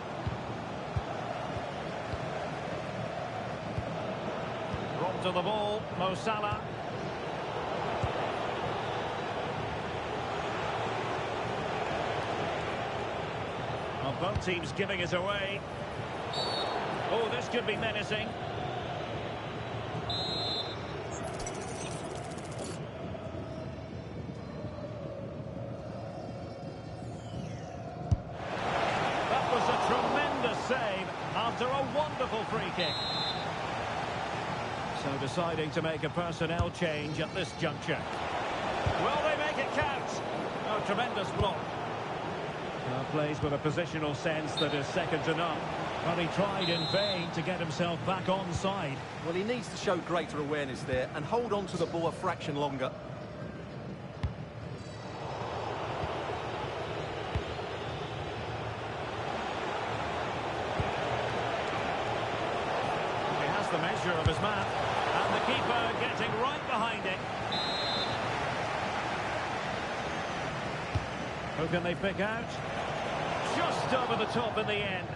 Robbed to the ball, Mo Salah. Well, both teams giving it away. Oh, this could be menacing. That was a tremendous save after a wonderful free kick. So deciding to make a personnel change at this juncture. Will they make it count? Oh, tremendous block. Plays with a positional sense that is second to none. But he tried in vain to get himself back on side. Well, he needs to show greater awareness there and hold on to the ball a fraction longer. He has the measure of his man. And the keeper getting right behind it. Who can they pick out? Just over the top in the end.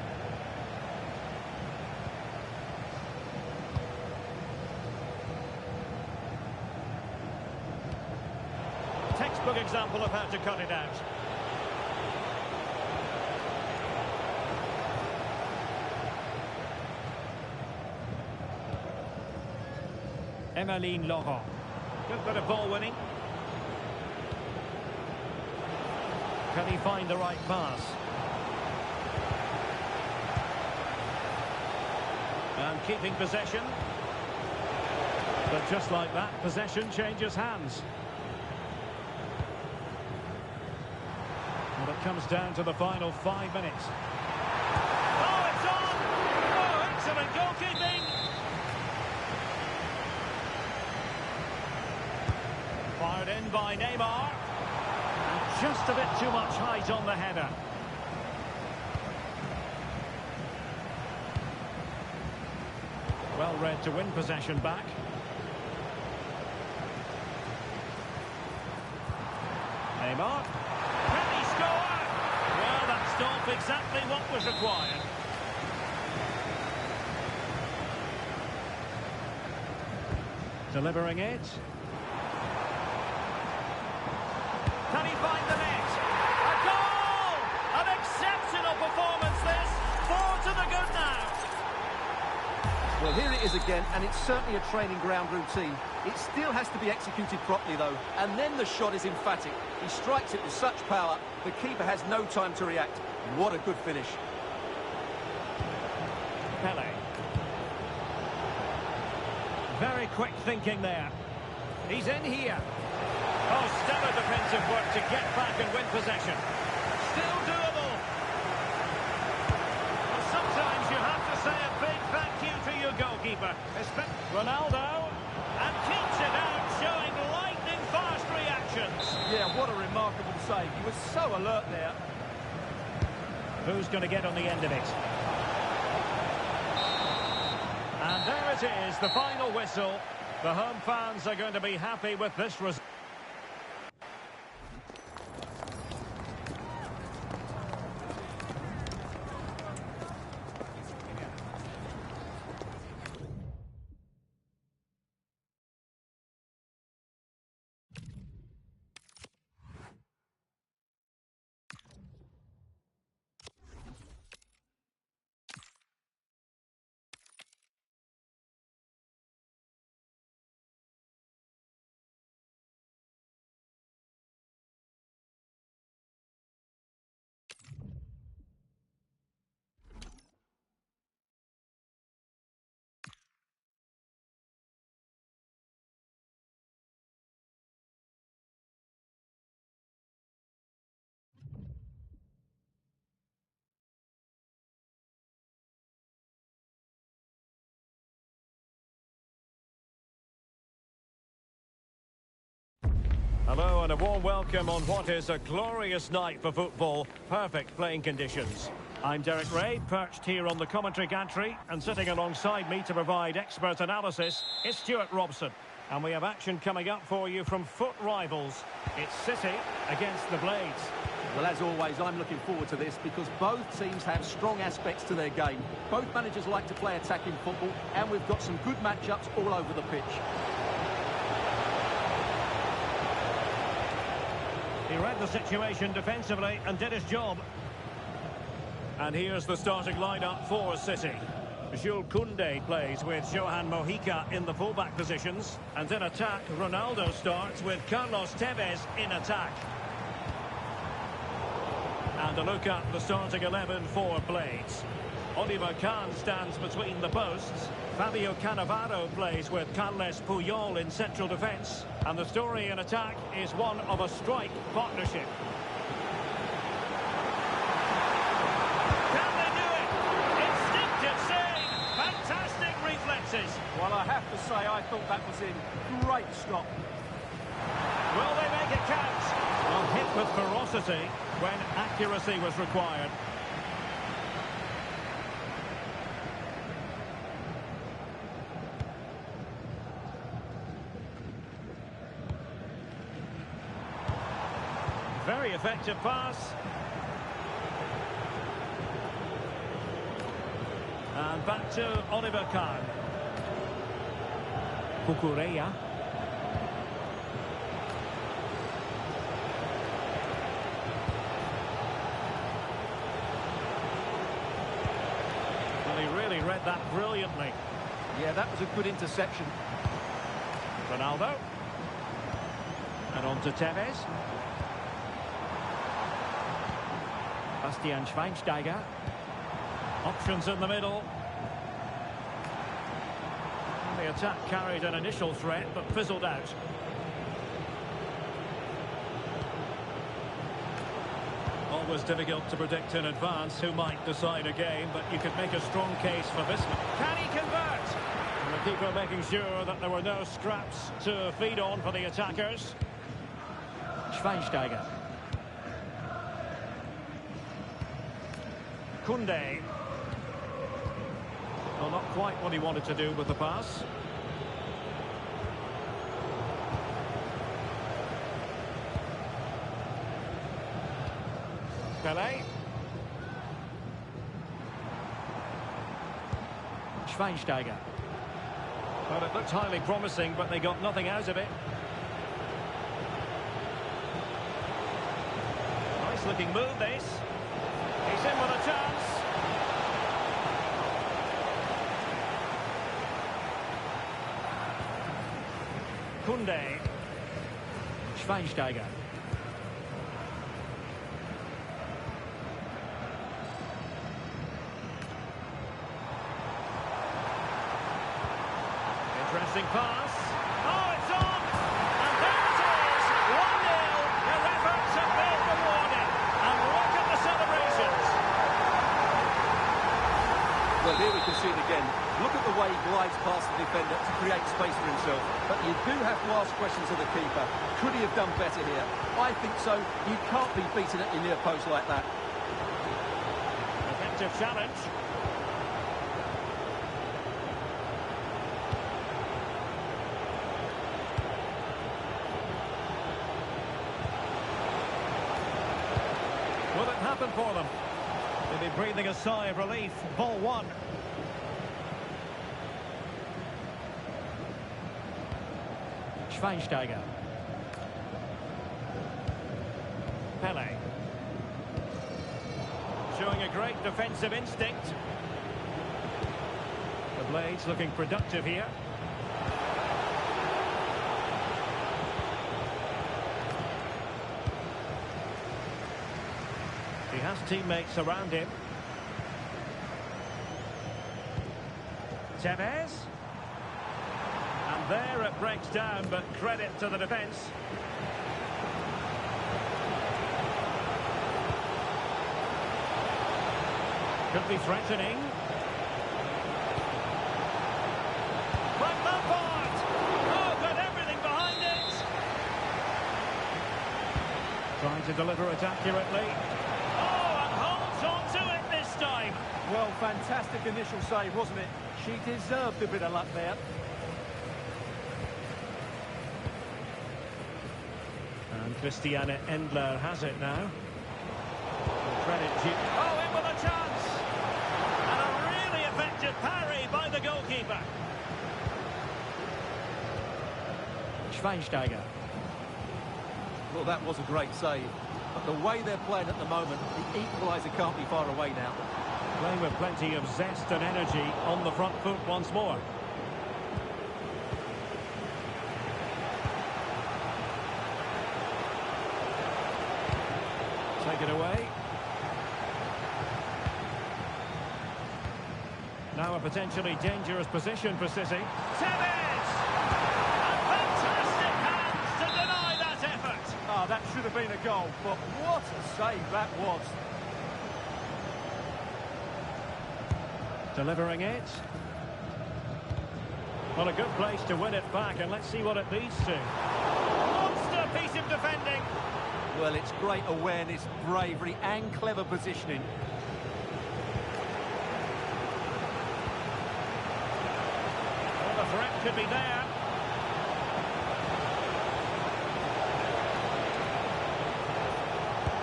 Good example of how to cut it out. Emmeline Laurent. Good bit of ball winning. Can he find the right pass? And keeping possession. But just like that, possession changes hands. And it comes down to the final 5 minutes. Oh, it's on! Oh, excellent goalkeeping! Fired in by Neymar. And just a bit too much height on the header. Well read to win possession back. Neymar. Can he score? Well, that stopped exactly what was required. Delivering it. Can he find the net? A goal! An exceptional performance this. 4 to the good now. Well, here it is again, and it's certainly a training ground routine. It still has to be executed properly, though, and then the shot is emphatic. He strikes it with such power, the keeper has no time to react. What a good finish. Pele. Very quick thinking there. He's in here. Oh, stellar defensive work to get back and win possession. Still doable. Well, sometimes you have to say a big thank you to your goalkeeper. Ronaldo, and keeps it out, showing lightning-fast reactions. Yeah, what a remarkable save. He was so alert there. Who's going to get on the end of it? And there it is, the final whistle. The home fans are going to be happy with this result. Hello and a warm welcome on what is a glorious night for football. Perfect playing conditions. I'm Derek Ray, perched here on the commentary gantry, and sitting alongside me to provide expert analysis is Stuart Robson. And we have action coming up for you from foot rivals. It's City against the Blades. Well, as always, I'm looking forward to this because both teams have strong aspects to their game. Both managers like to play attacking football, and we've got some good matchups all over the pitch. He read the situation defensively and did his job. And here's the starting lineup for City. Jules Koundé plays with Johan Mojica in the fullback positions. And in attack, Ronaldo starts with Carlos Tevez in attack. And a look at the starting 11 for Blades. Oliver Kahn stands between the posts. Fabio Cannavaro plays with Carles Puyol in central defence. And the story in attack is one of a strike partnership. Can they do it? Instinctive save. Fantastic reflexes. Well, I have to say, I thought that was in. Great stop. Will they make it count? Well, hit with ferocity when accuracy was required. Very effective pass. And back to Oliver Kahn. Cucurella. really read that brilliantly. Yeah, that was a good interception. Ronaldo. And on to Tevez. Fc26. Options in the middle. The attack carried an initial threat, but fizzled out. Always difficult to predict in advance who might decide a game, but you could make a strong case for this one. Can he convert? And the keeper making sure that there were no scraps to feed on for the attackers. Schweinsteiger. Koundé. Well, not quite what he wanted to do with the pass. Pelé. Schweinsteiger. Well, it looked highly promising, but they got nothing out of it. Nice looking move, this. He's in with a chance. Koundé. Schweinsteiger. Interesting pass. Oh, it's on! And there it is! 1-0. Their efforts have been rewarded. And look at the celebrations. Well, here we can see it again. Look at the way he glides past the defender to create space for himself. But you do have to ask questions of the keeper. Could he have done better here? I think so. You can't be beaten at your near post like that. Effective challenge. Will it happen for them? They'll be breathing a sigh of relief. Ball one. Schweinsteiger. Pelé. Showing a great defensive instinct. The Blades looking productive here. He has teammates around him. Tevez. And there it breaks down, but credit to the defence. Could be threatening. Frank Lampard! Oh, got everything behind it! Trying to deliver it accurately. Oh, and holds on to it this time. Well, fantastic initial save, wasn't it? She deserved a bit of luck there. And Christiane Endler has it now. Credit due. Oh, in with a chance! And a really effective parry by the goalkeeper. Schweinsteiger. Well, that was a great save. But the way they're playing at the moment, the equaliser can't be far away now. Playing with plenty of zest and energy on the front foot once more. Take it away. Now a potentially dangerous position for City. Tevez! And fantastic hands to deny that effort. Ah, that should have been a goal, but what a save that was. Delivering it. Well, a good place to win it back, and let's see what it leads to. Monster piece of defending. Well, it's great awareness, bravery, and clever positioning. Well, the threat could be there.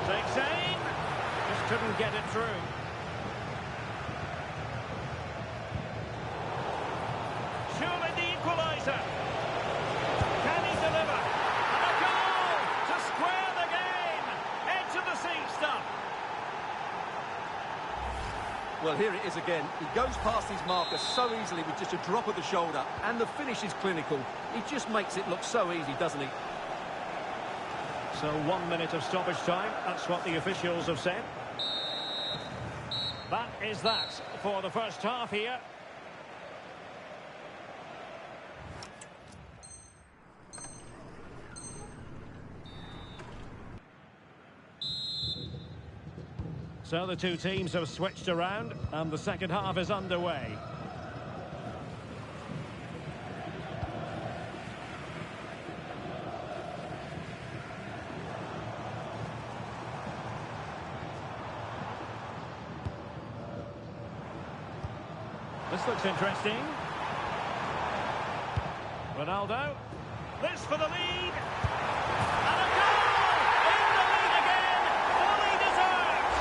Takes aim. Just couldn't get it through. Surely the equaliser. Can he deliver? And a goal to square the game. Edge of the seat stuff. Well, here it is again. He goes past his marker so easily with just a drop of the shoulder, and the finish is clinical. He just makes it look so easy, doesn't he? So 1 minute of stoppage time. That's what the officials have said. That is that for the first half here. So the two teams have switched around and the second half is underway. This looks interesting. Ronaldo. This for the lead. And a goal! In the lead again. Fully deserved.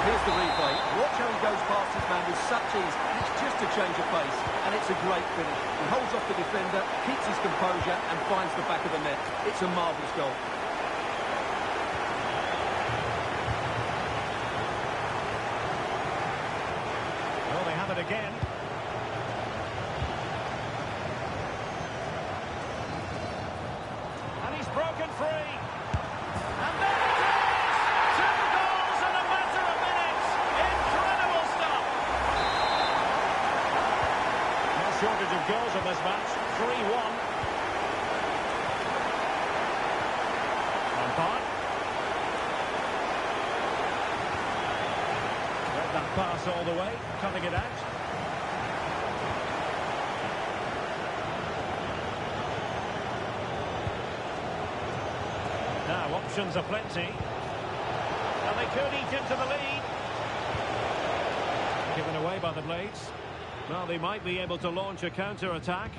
Here's the replay. Watch how he goes past his man with such ease. It's just a change of pace, and it's a great finish. He holds off the defender, keeps his composure, and finds the back of the net. It's a marvellous goal. Well, they have it again. And he's broken free. And there it is! 2 goals in a matter of minutes. Incredible stuff. No shortage of goals in this match. 3-1. Lampard. Read that pass all the way, cutting it out. Now, options are plenty. And they could eat into the lead. Given away by the Blades. Well, they might be able to launch a counter-attack.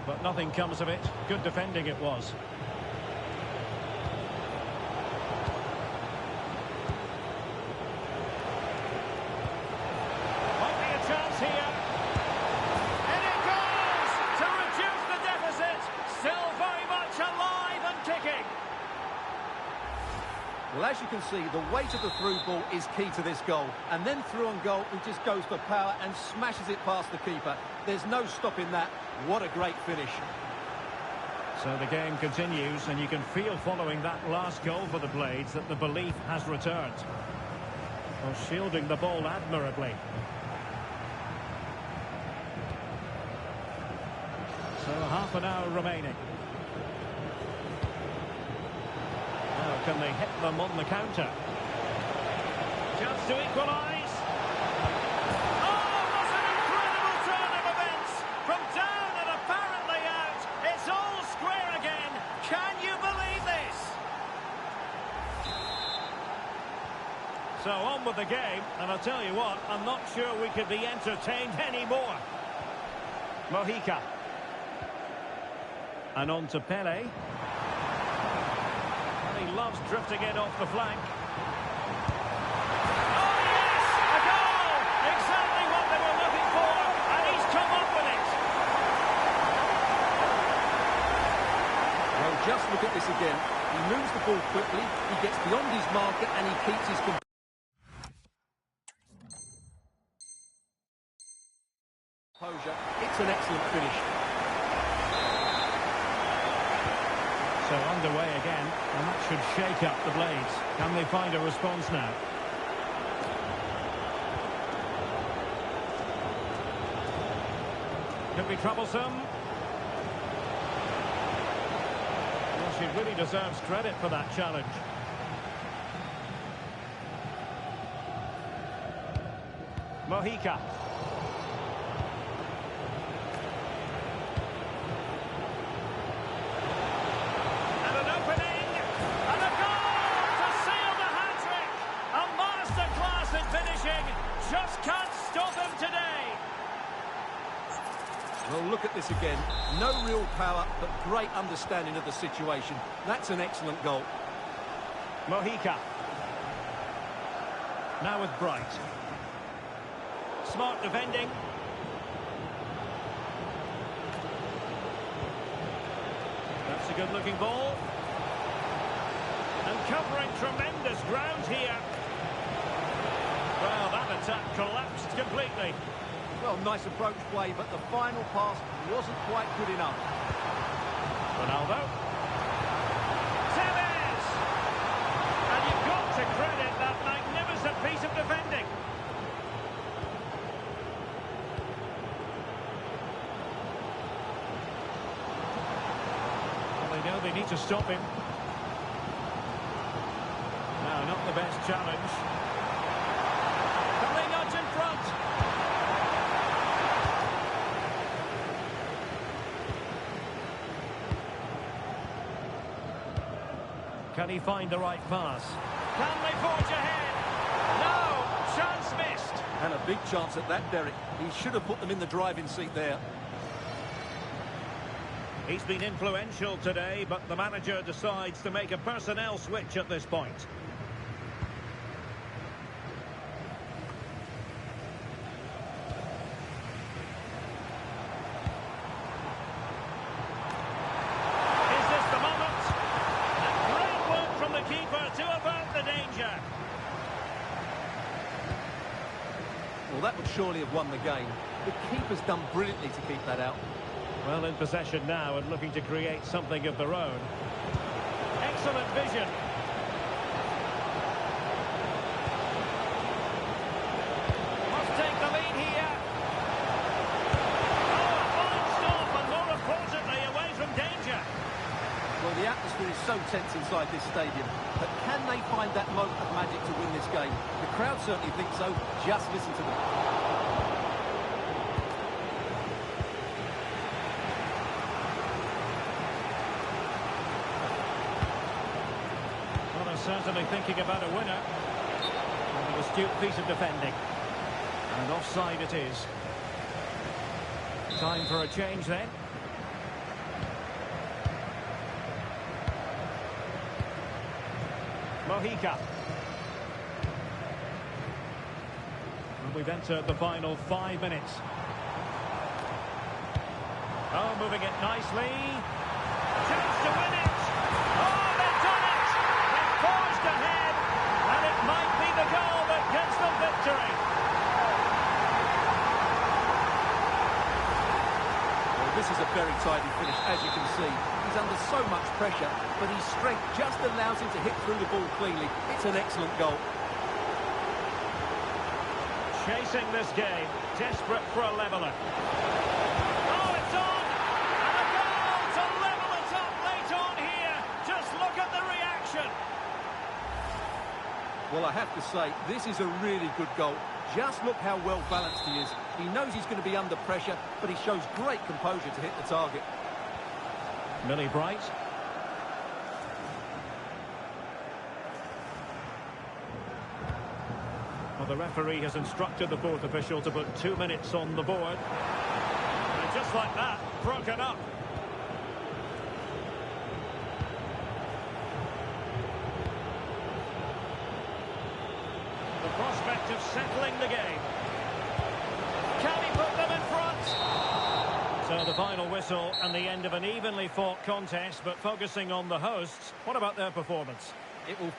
But nothing comes of it. Good defending it was. Might be a chance here. And it goes to reduce the deficit. Still very much alive and kicking. Well, as you can see, the weight of the through ball is key to this goal. And then through on goal, he just goes for power and smashes it past the keeper. There's no stopping that. What a great finish. So the game continues, and you can feel following that last goal for the Blades that the belief has returned. Well, shielding the ball admirably. So half an hour remaining. Now can they hit them on the counter? Chance to equalise. Oh, what an incredible turn of events! From down and apparently out, it's all square again. Can you believe this? So on with the game, and I'll tell you what, I'm not sure we could be entertained anymore. Mojica. And on to Pele. And he loves drifting in off the flank. Oh yes! A goal! Exactly what they were looking for, and he's come up with it. Well, just look at this again. He moves the ball quickly, he gets beyond his marker, and he keeps his composure. It's an excellent finish. So underway again, and that should shake up the Blades. Can they find a response now? Could be troublesome. Well, she really deserves credit for that challenge. Mojica. And an opening. And a goal to seal the hat-trick. A masterclass in finishing. Just can't stop him today. Well, look at this again. No real power, but great understanding of the situation. That's an excellent goal. Mojica. Now with Bright. Smart defending. That's a good-looking ball. And covering tremendous ground here. Well, that attack collapsed completely. Well, nice approach play, but the final pass wasn't quite good enough. Ronaldo. Tevez! And you've got to credit that magnificent piece of defending. Well, they know they need to stop him. No, not the best challenge. Coming out in front. Can he find the right pass? Can they forge ahead? No! Chance missed! And a big chance at that, Derek. He should have put them in the driving seat there. He's been influential today, but the manager decides to make a personnel switch at this point. Well, that would surely have won the game. The keeper's done brilliantly to keep that out. Well, in possession now and looking to create something of their own. Excellent vision. Must take the lead here. Oh, a fine stop, and more importantly, away from danger. Well, the atmosphere is so tense inside this stadium, but can they find that moment of magic to win this game? The crowd certainly think so. Just listen to them. Well, they're certainly thinking about a winner. An astute piece of defending. And offside it is. Time for a change then. Mojica. And we've entered the final 5 minutes. Oh, moving it nicely. Chance to win it. Oh, they've done it. They've forged ahead. And it might be the goal that gets them victory. Well, this is a very tidy finish, as you can see. He's under so much pressure, but his strength just allows him to hit through the ball cleanly. It's an excellent goal. Chasing this game, desperate for a leveller. Oh, it's on! And a goal to level it up late on here. Just look at the reaction. Well, I have to say, this is a really good goal. Just look how well balanced he is. He knows he's going to be under pressure, but he shows great composure to hit the target. Millie Bright. Well, the referee has instructed the fourth official to put 2 minutes on the board. And just like that, broken up. The prospect of settling the game. Can he put them in front? So the final whistle and the end of an evenly fought contest, but focusing on the hosts, what about their performance? It will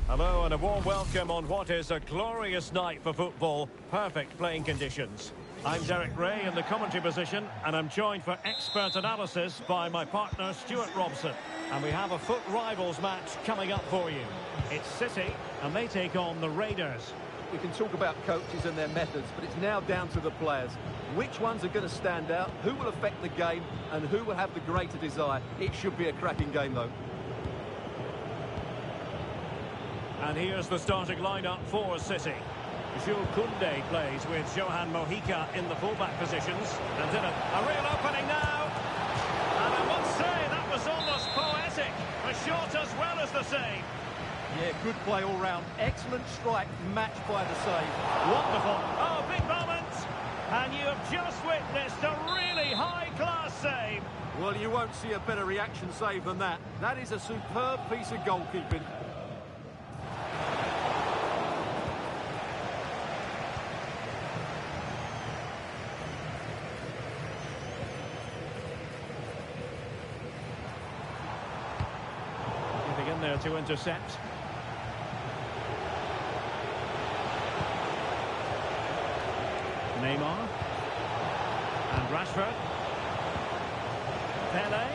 Hello and a warm welcome on what is a glorious night for football. Perfect playing conditions. I'm Derek Ray in the commentary position, and I'm joined for expert analysis by my partner Stuart Robson. And we have a foot rivals match coming up for you. It's City, and they take on the Raiders. We can talk about coaches and their methods, but it's now down to the players. Which ones are going to stand out, who will affect the game, and who will have the greater desire? It should be a cracking game, though. And here's the starting lineup for City. Jules Koundé plays with Johan Mojica in the fullback positions. And in a real opening now. And I must say, that was almost poetic. The shot as well as the save. Yeah, good play all round. Excellent strike, matched by the save. Wonderful. Oh, big moment. And you have just witnessed a really high-class save. Well, you won't see a better reaction save than that. That is a superb piece of goalkeeping. In there to intercept. Neymar and Rashford. Pele.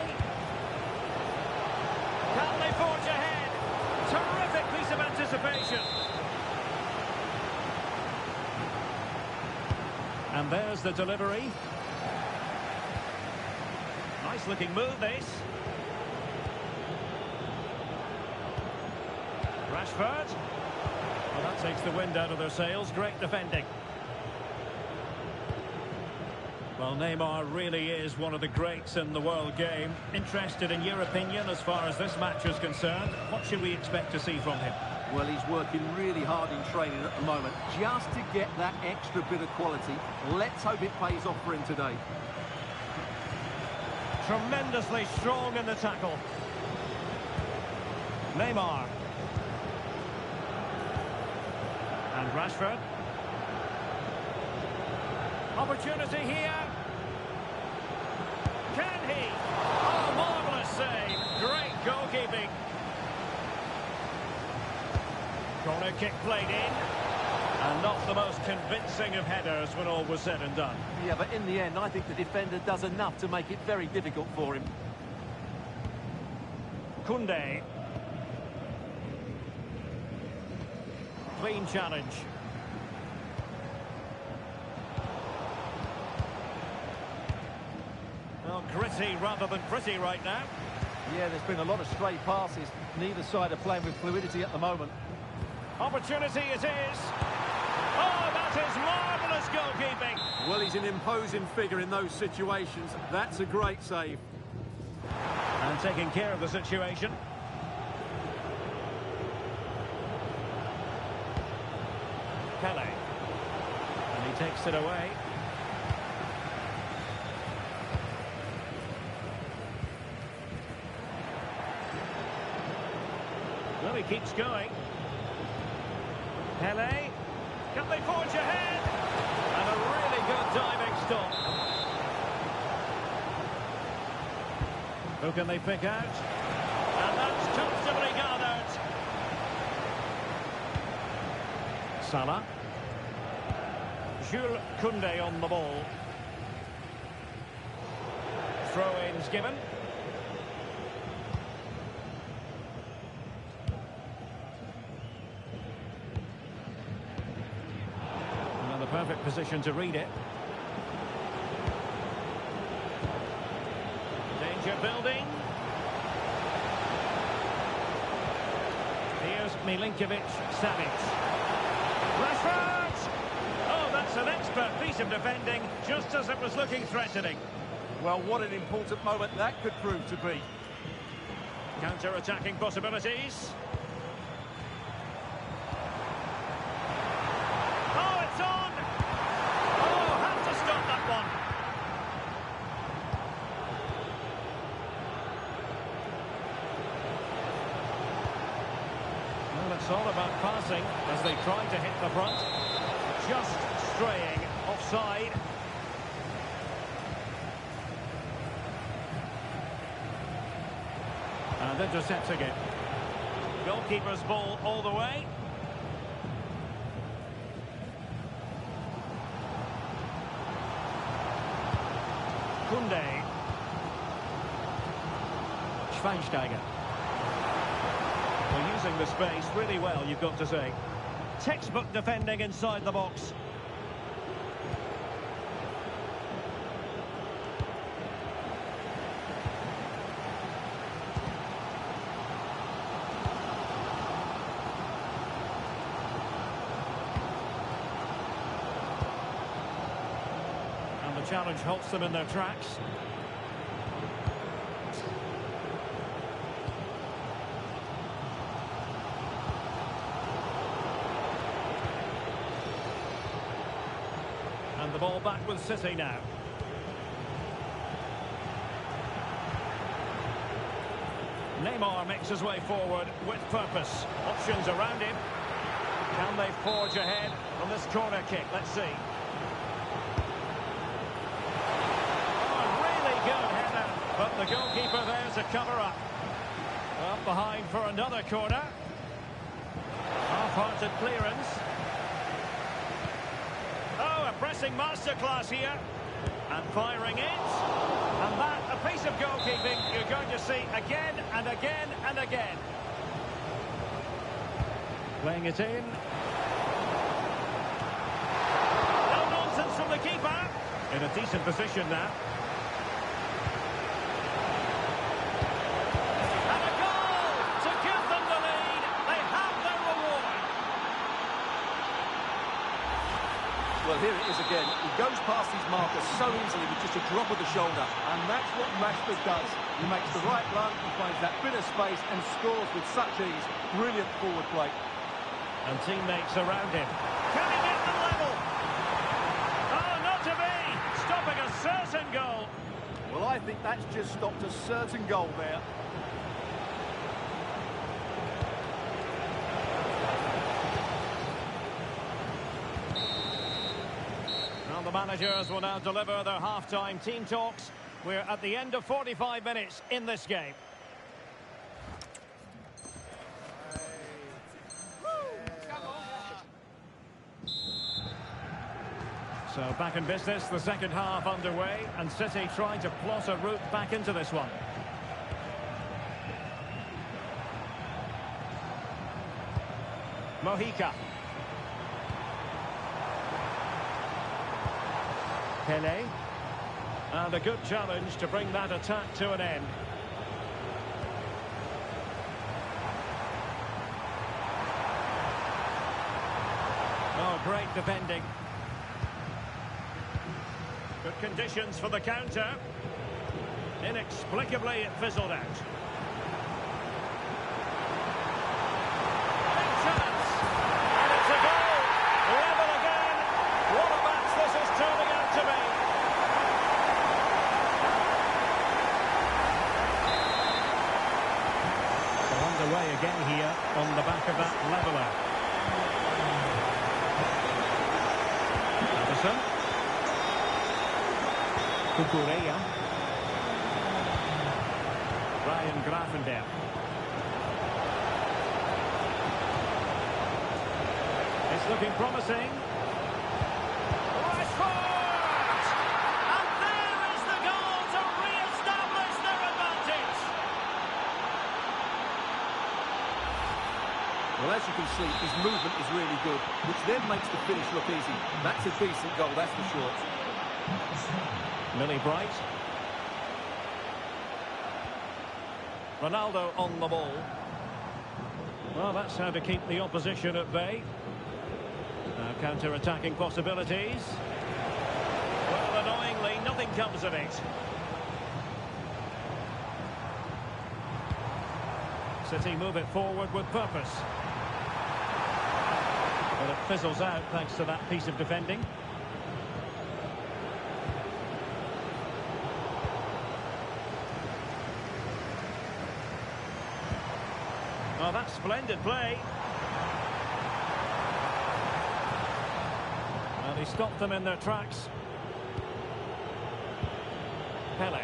Can they forge ahead? Terrific piece of anticipation. And there's the delivery. Nice looking move this. Rashford. Well, that takes the wind out of their sails. Great defending. Well, Neymar really is one of the greats in the world game. Interested in your opinion as far as this match is concerned. What should we expect to see from him? Well, he's working really hard in training at the moment, just to get that extra bit of quality. Let's hope it pays off for him today. Tremendously strong in the tackle. Neymar. And Rashford. Opportunity here. Can he? Oh, marvellous save. Great goalkeeping. Corner kick played in. And not the most convincing of headers when all was said and done. Yeah, but in the end, I think the defender does enough to make it very difficult for him. Koundé. Clean challenge. Well, gritty rather than pretty right now. Yeah, there's been a lot of stray passes. Neither side are playing with fluidity at the moment. Opportunity it is. Oh, that is marvellous goalkeeping. Well, he's an imposing figure in those situations. That's a great save. And taking care of the situation. Pele. And he takes it away. Well, he keeps going. Pele. Can they forge ahead? And a really good diving stop. Who can they pick out? And that's comfortably gathered. Salah. Jules Koundé on the ball. Throw-ins given. Another perfect position to read it. Danger building. Here's Milinkovic-Savic. Rashford! Oh, that's an expert piece of defending, just as it was looking threatening. Well, what an important moment that could prove to be. Counter-attacking possibilities. Oh, it's on! Oh, have to stop that one. Well, it's all about passing as they try to hit the front. Just straying offside. And intercepts again. Goalkeeper's ball all the way. Kunde. Schweinsteiger. Well, using the space really well, you've got to say. Textbook defending inside the box. And the challenge halts them in their tracks. And the ball back with City now. Neymar makes his way forward with purpose. Options around him. Can they forge ahead from this corner kick? Let's see. Oh, really good header. But the goalkeeper there to cover up. Up behind for another corner. Half-hearted clearance. Oh, a pressing masterclass here. And firing it. And that, a piece of goalkeeping you're going to see again and again and again. Playing it in. No nonsense from the keeper. In a decent position now. And a goal to give them the lead. They have their reward. Well, here it is again. He goes past his marker so easily with just a drop of the shoulder. And that's what Rashford does. He makes the right run, he finds that bit of space and scores with such ease. Brilliant forward play. And teammates around him. Can he get them level? Oh, not to be! Stopping a certain goal. Well, I think that's just stopped a certain goal there. Well, the managers will now deliver their half-time team talks. We're at the end of 45 minutes in this game. So back in business, the second half underway, and City trying to plot a route back into this one. Mojica. Pele. And a good challenge to bring that attack to an end. Oh, great defending. Good conditions for the counter. Inexplicably, it fizzled out. Big chance! And it's a goal! Level again! What a match this is turning out to be! So underway again here on the back of that leveller. Anderson. Kukureya. Ryan Grafendale. It's looking promising. Rashford! And there is the goal to re-establish their advantage. Well, as you can see, his movement is really good, which then makes the finish look easy. That's a decent goal, that's for sure. Millie Bright. Ronaldo on the ball. Well, that's how to keep the opposition at bay. Now counter-attacking possibilities. Well, annoyingly, nothing comes of it. City move it forward with purpose. But it fizzles out thanks to that piece of defending. Oh, that's splendid play. Well, he stopped them in their tracks. Pele.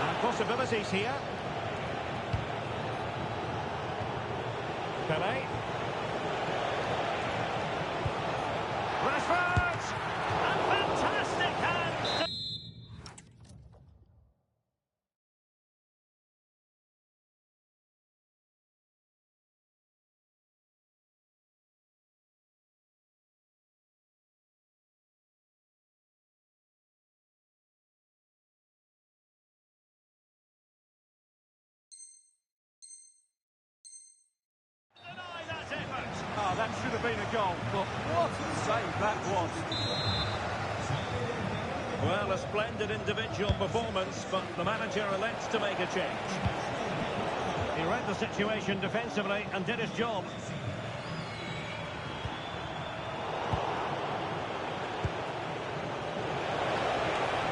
And possibilities here. Pele. Rashford! And fantastic hands! Deny that effort! Oh, that should have been a goal, but what a save that was. Well, a splendid individual performance, but the manager elects to make a change. He read the situation defensively and did his job.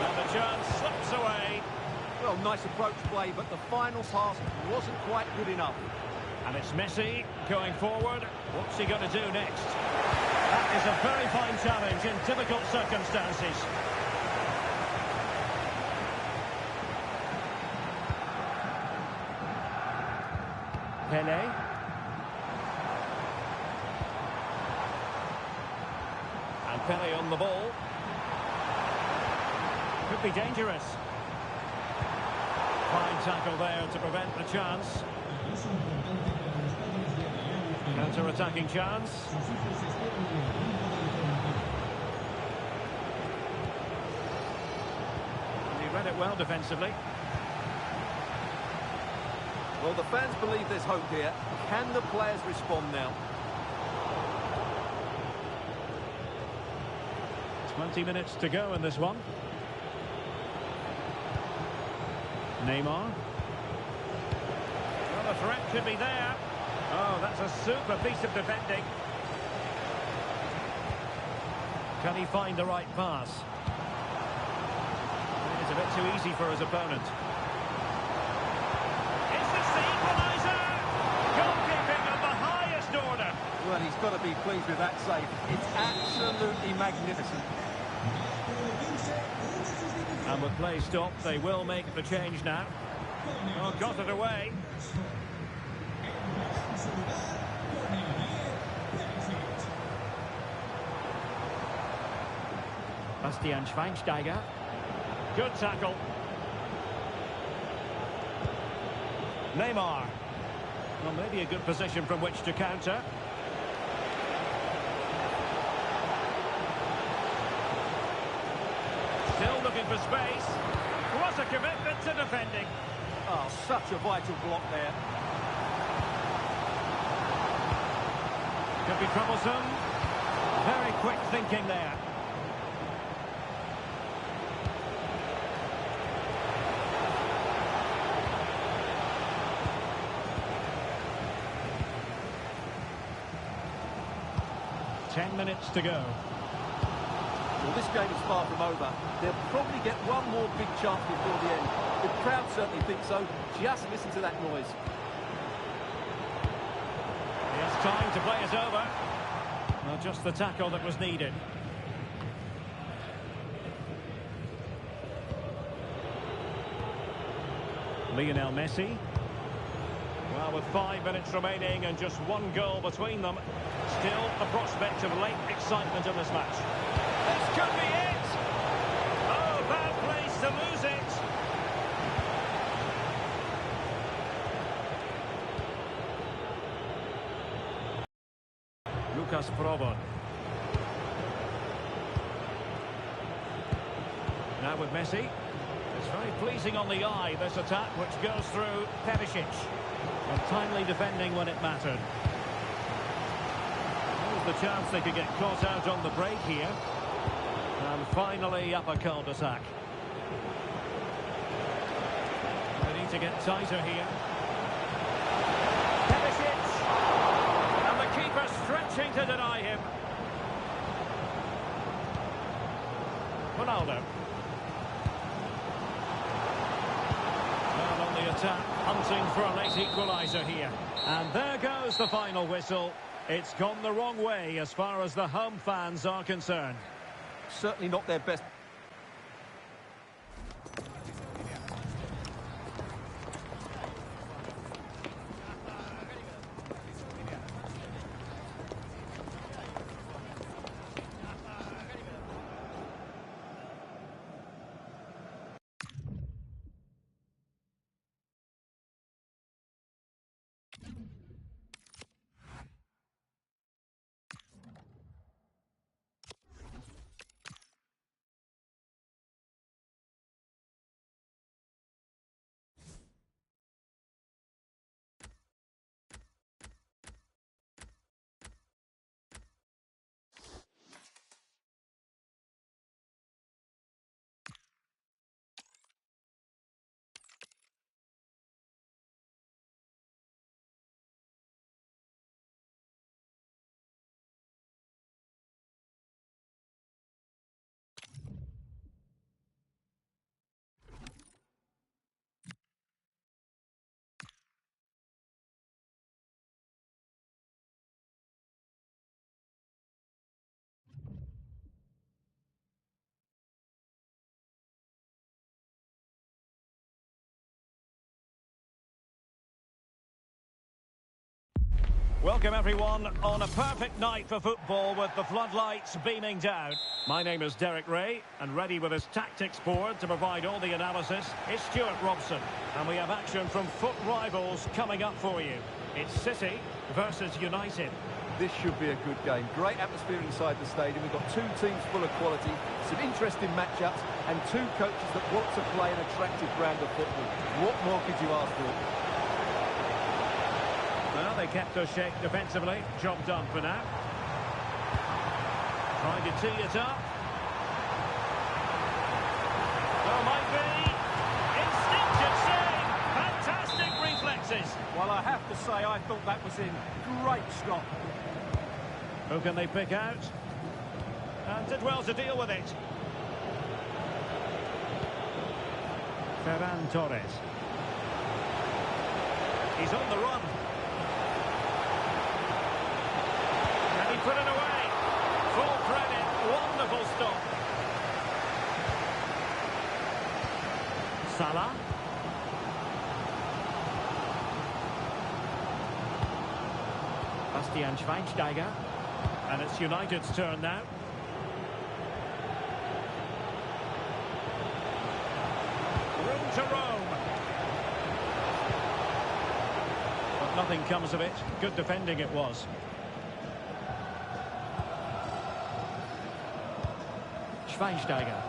And the chance slips away. Well, nice approach play, but the final pass wasn't quite good enough. And it's Messi going forward. What's he going to do next? That is a very fine challenge in difficult circumstances. Pele. And Pele on the ball. Could be dangerous. Fine tackle there to prevent the chance. Counter-attacking chance. And he read it well defensively. Well, the fans believe there's hope here. Can the players respond now? 20 minutes to go in this one. Neymar. Well, the threat could be there. Oh, that's a super piece of defending. Can he find the right pass? It's a bit too easy for his opponent. Is this the equaliser? Goalkeeping of the highest order. Well, he's got to be pleased with that save. It's absolutely magnificent. And with play stopped, they will make the change now. Oh, got it away. Schweinsteiger. Good tackle. Neymar. Well, maybe a good position from which to counter. Still looking for space. What a commitment to defending. Oh, such a vital block there. Could be troublesome. Very quick thinking there. Ten minutes to go. Well, this game is far from over. They'll probably get one more big chance before the end. The crowd certainly think so. Just listen to that noise. He has time to play it over. Well, just the tackle that was needed. Lionel Messi. Well, with 5 minutes remaining and just one goal between them, still a prospect of late excitement in this match. This could be it! Oh, bad place to lose it! Lucas Probon. Now with Messi. It's very pleasing on the eye, this attack, which goes through Perisic. And timely defending when it mattered. There's the chance they could get caught out on the break here. And finally up a cul-de-sac. They need to get tighter here. Perisic! And the keeper stretching to deny him. Ronaldo. Well, on the attack, hunting for a late equaliser here. And there goes the final whistle. It's gone the wrong way as far as the home fans are concerned. Certainly not their best. Welcome everyone on a perfect night for football with the floodlights beaming down. My name is Derek Ray, and ready with his tactics board to provide all the analysis is Stuart Robson. And we have action from foot rivals coming up for you. It's City versus United. This should be a good game. Great atmosphere inside the stadium. We've got two teams full of quality, some interesting matchups, and two coaches that want to play an attractive brand of football. What more could you ask for? Well, they kept us shape defensively. Job done for now. Trying to tee it up. Oh, might be. Instinctive save. Fantastic reflexes. Well, I have to say, I thought that was in. Great stop. Who can they pick out? And did well to deal with it. Ferran Torres. He's on the run. And he put it away. Full credit. Wonderful stop. Salah. Bastian Schweinsteiger. And it's United's turn now. Room to roam. But nothing comes of it. Good defending it was. Schweinsteiger.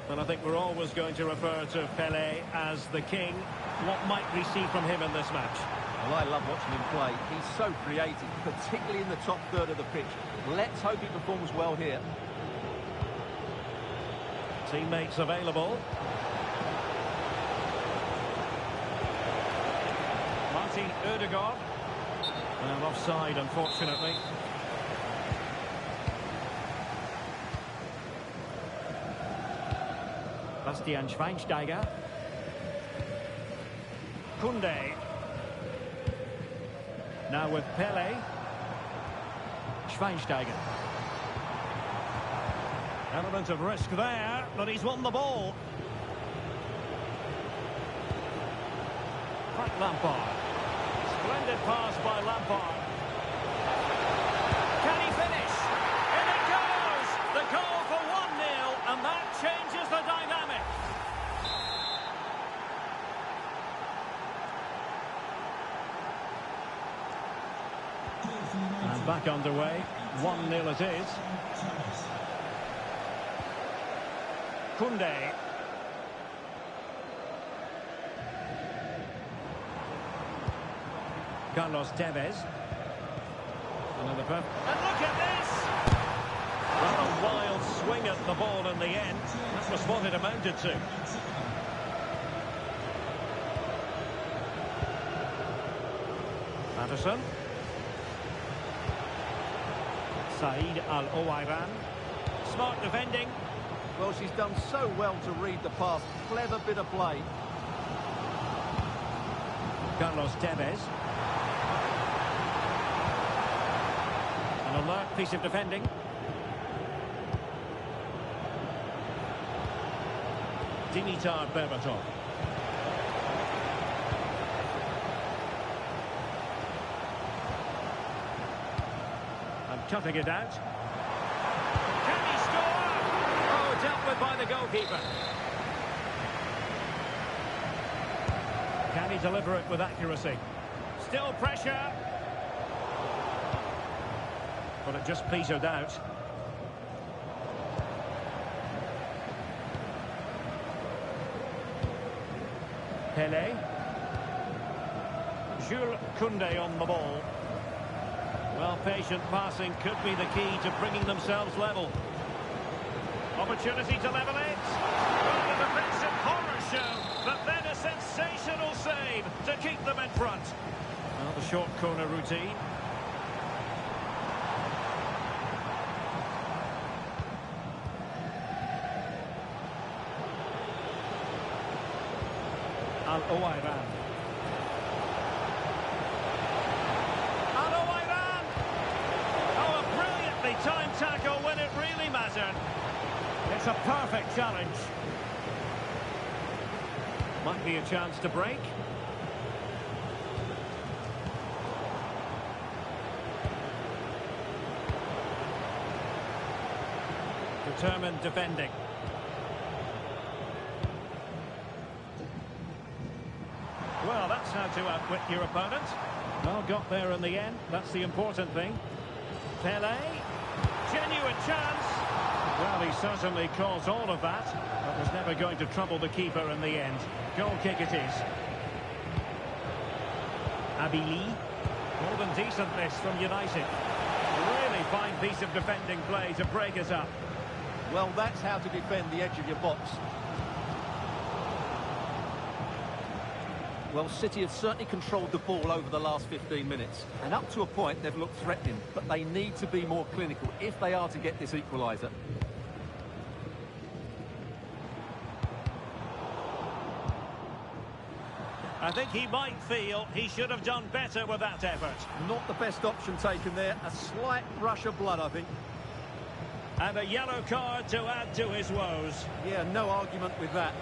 And I think we're always going to refer to Pelé as the king. What might we see from him in this match? Well, I love watching him play. He's so creative, particularly in the top third of the pitch. Let's hope he performs well here. Teammates available. Martin Ødegaard. Well, offside, unfortunately. Bastian Schweinsteiger. Koundé. Now with Pelé. Schweinsteiger. Element of risk there, but he's won the ball. Frank Lampard. Splendid pass by Lampard. Can he finish? In it goes! The goal for 1-0, and that changes the dynamic. And back underway. 1-0 it is. Koundé. Carlos Tevez. Another punt. And look at this! Well, a wild swing at the ball in the end. That was what it amounted to. Patterson. Said Al-Owairan. Smart defending. Well, she's done so well to read the pass. Clever bit of play. Carlos Tevez. An alert piece of defending. Dimitar Berbatov. And cutting it out. Can he score? Oh, dealt with by the goalkeeper. Can he deliver it with accuracy? Still pressure. But it just petered out. Pelé. Jules Koundé on the ball. Well, patient passing could be the key to bringing themselves level. Opportunity to level it. Well, a defensive horror show, but then a sensational save to keep them in front. Well, the short corner routine. Al-Owairan. Al-Owairan! Oh, a brilliantly timed tackle when it really mattered. It's a perfect challenge. Might be a chance to break. Determined defending. Well, that's how to outwit your opponent. Well, got there in the end. That's the important thing. Pele. Genuine chance. Well, he certainly caused all of that, but was never going to trouble the keeper in the end. Goal kick it is. Abili. More than decent this from United. A really fine piece of defending play to break it up. Well, that's how to defend the edge of your box. Well, City have certainly controlled the ball over the last 15 minutes. And up to a point, they've looked threatening. But they need to be more clinical if they are to get this equaliser. I think he might feel he should have done better with that effort. Not the best option taken there. A slight rush of blood, I think. And a yellow card to add to his woes. Yeah, no argument with that.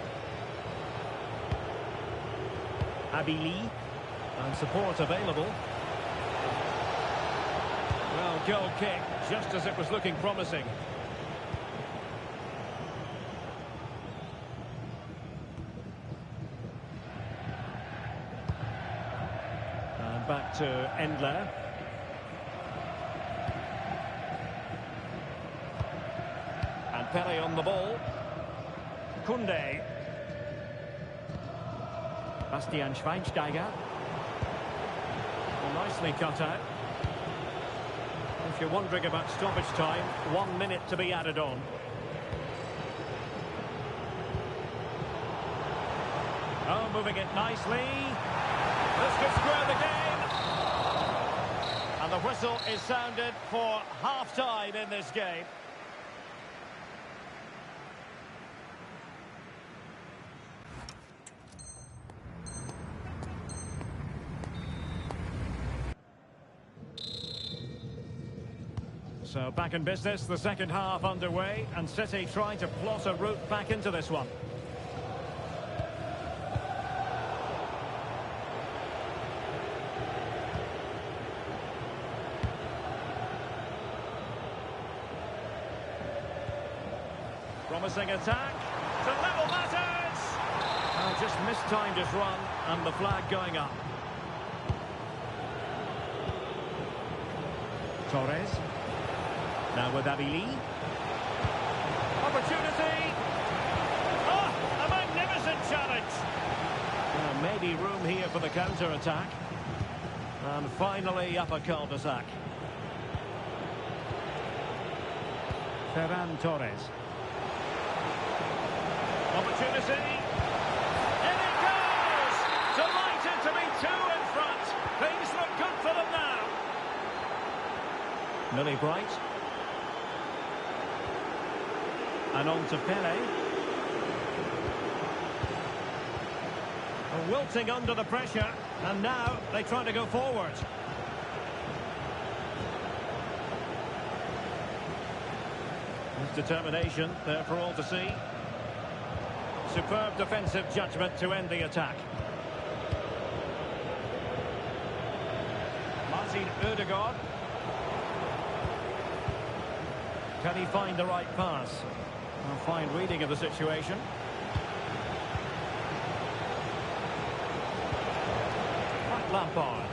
Abili. And support available. Well, goal kick, just as it was looking promising. And back to Endler. And Pele on the ball. Koundé. Bastian Schweinsteiger. Well, nicely cut out. If you're wondering about stoppage time, 1 minute to be added on. Oh, moving it nicely. This could square the game. And the whistle is sounded for half-time in this game. So back in business, the second half underway, and City trying to plot a route back into this one. Promising attack to level matters. Just mistimed his run, and the flag going up. Torres. Now with Abili. Opportunity. Oh, a magnificent challenge. Maybe room here for the counter-attack. And finally up a cul-de-sac. Ferran Torres. Opportunity. In it goes! Delighted to be two in front. Things look good for them now. Millie Bright. And on to Pele. Wilting under the pressure. And now they try to go forward. His determination there for all to see. Superb defensive judgment to end the attack. Martin Ødegaard. Can he find the right pass? A fine reading of the situation. Frank Lampard.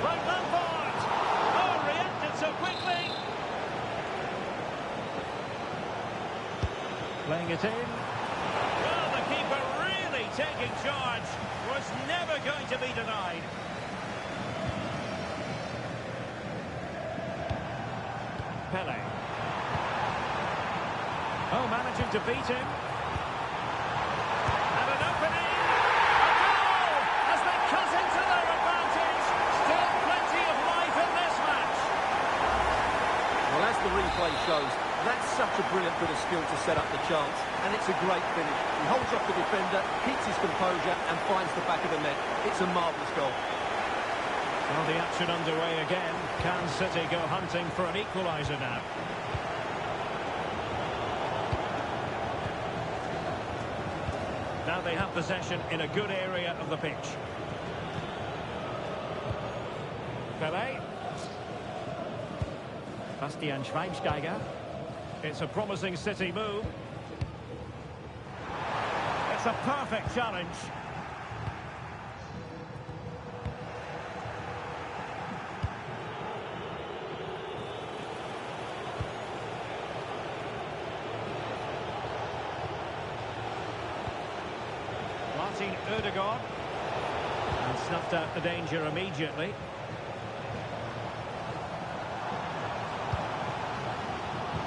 Frank Lampard! Oh, reacted so quickly! Playing it in. Well, the keeper really taking charge. Was never going to be denied. Pele. Oh, managing to beat him. And an opening. A goal as they cut into their advantage. Still plenty of life in this match. Well, as the replay shows, that's such a brilliant bit of skill to set up the chance. And it's a great finish. He holds off the defender, keeps his composure and finds the back of the net. It's a marvellous goal. Well, the action underway again. Can City go hunting for an equaliser now? Now they have possession in a good area of the pitch. Pele. Fc26. It's a promising City move. It's a perfect challenge. Martin Ødegaard. And snuffed out the danger immediately.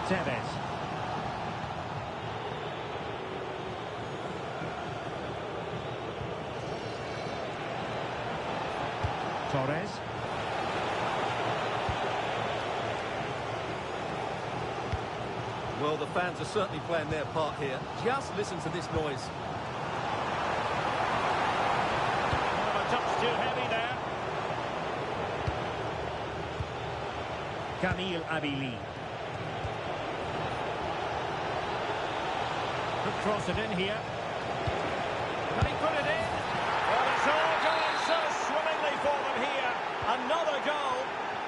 Tevez. Torres. Well, the fans are certainly playing their part here. Just listen to this noise. A touch too heavy there. Camille Abili. Could cross it in here. Can he put it in? Well, it's all going so swimmingly for them here. Another goal.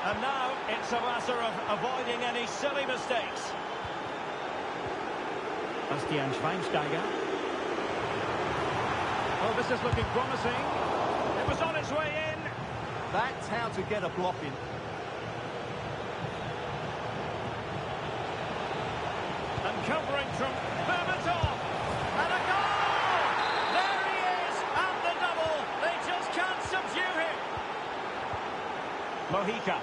And now it's a matter of avoiding any silly mistakes. Fc26. Oh, this is looking promising. It was on its way in. That's how to get a block in. And covering from Berbatov. And a goal! There he is, and the double. They just can't subdue him. Mojica.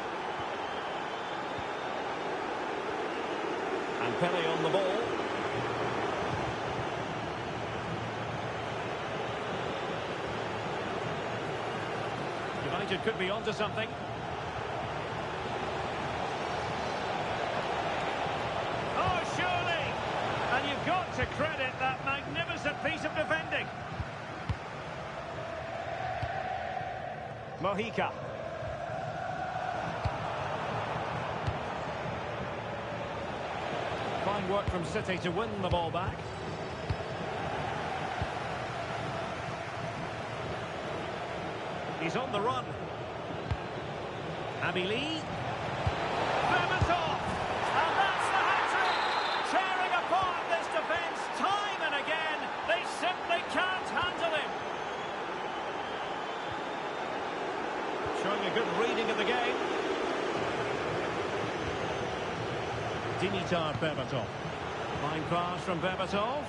And Pele on the ball. United could be onto something. Oh, surely! And you've got to credit that magnificent piece of defending. Mojica. Fine work from City to win the ball back. He's on the run. Abili. Berbatov! And that's the hat-trick! Tearing apart this defence time and again. They simply can't handle him. Showing a good reading of the game. Dimitar Berbatov. Fine pass from Berbatov.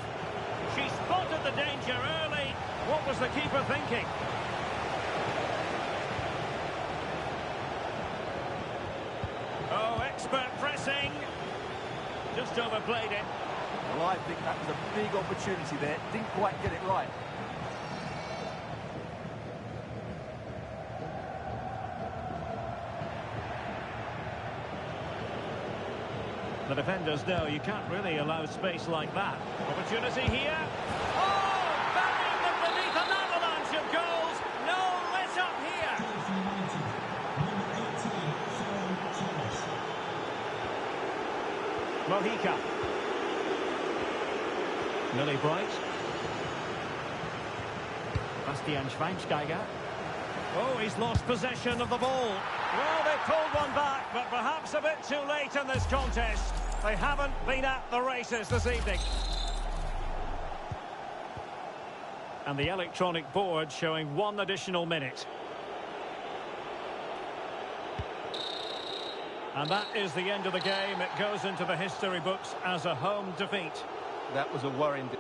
She spotted the danger early. What was the keeper thinking? Oh, expert pressing. Just overplayed it. Well, I think that was a big opportunity there. Didn't quite get it right. The defenders know you can't really allow space like that. Opportunity here. Oh, burying them beneath an avalanche of goals. No let up here. Mojica. Millie Bright. Fc26. Oh, he's lost possession of the ball. Well, they pulled one back, but perhaps a bit too late in this contest. They haven't been at the races this evening. And the electronic board showing 1 additional minute. And that is the end of the game. It goes into the history books as a home defeat. That was a worrying...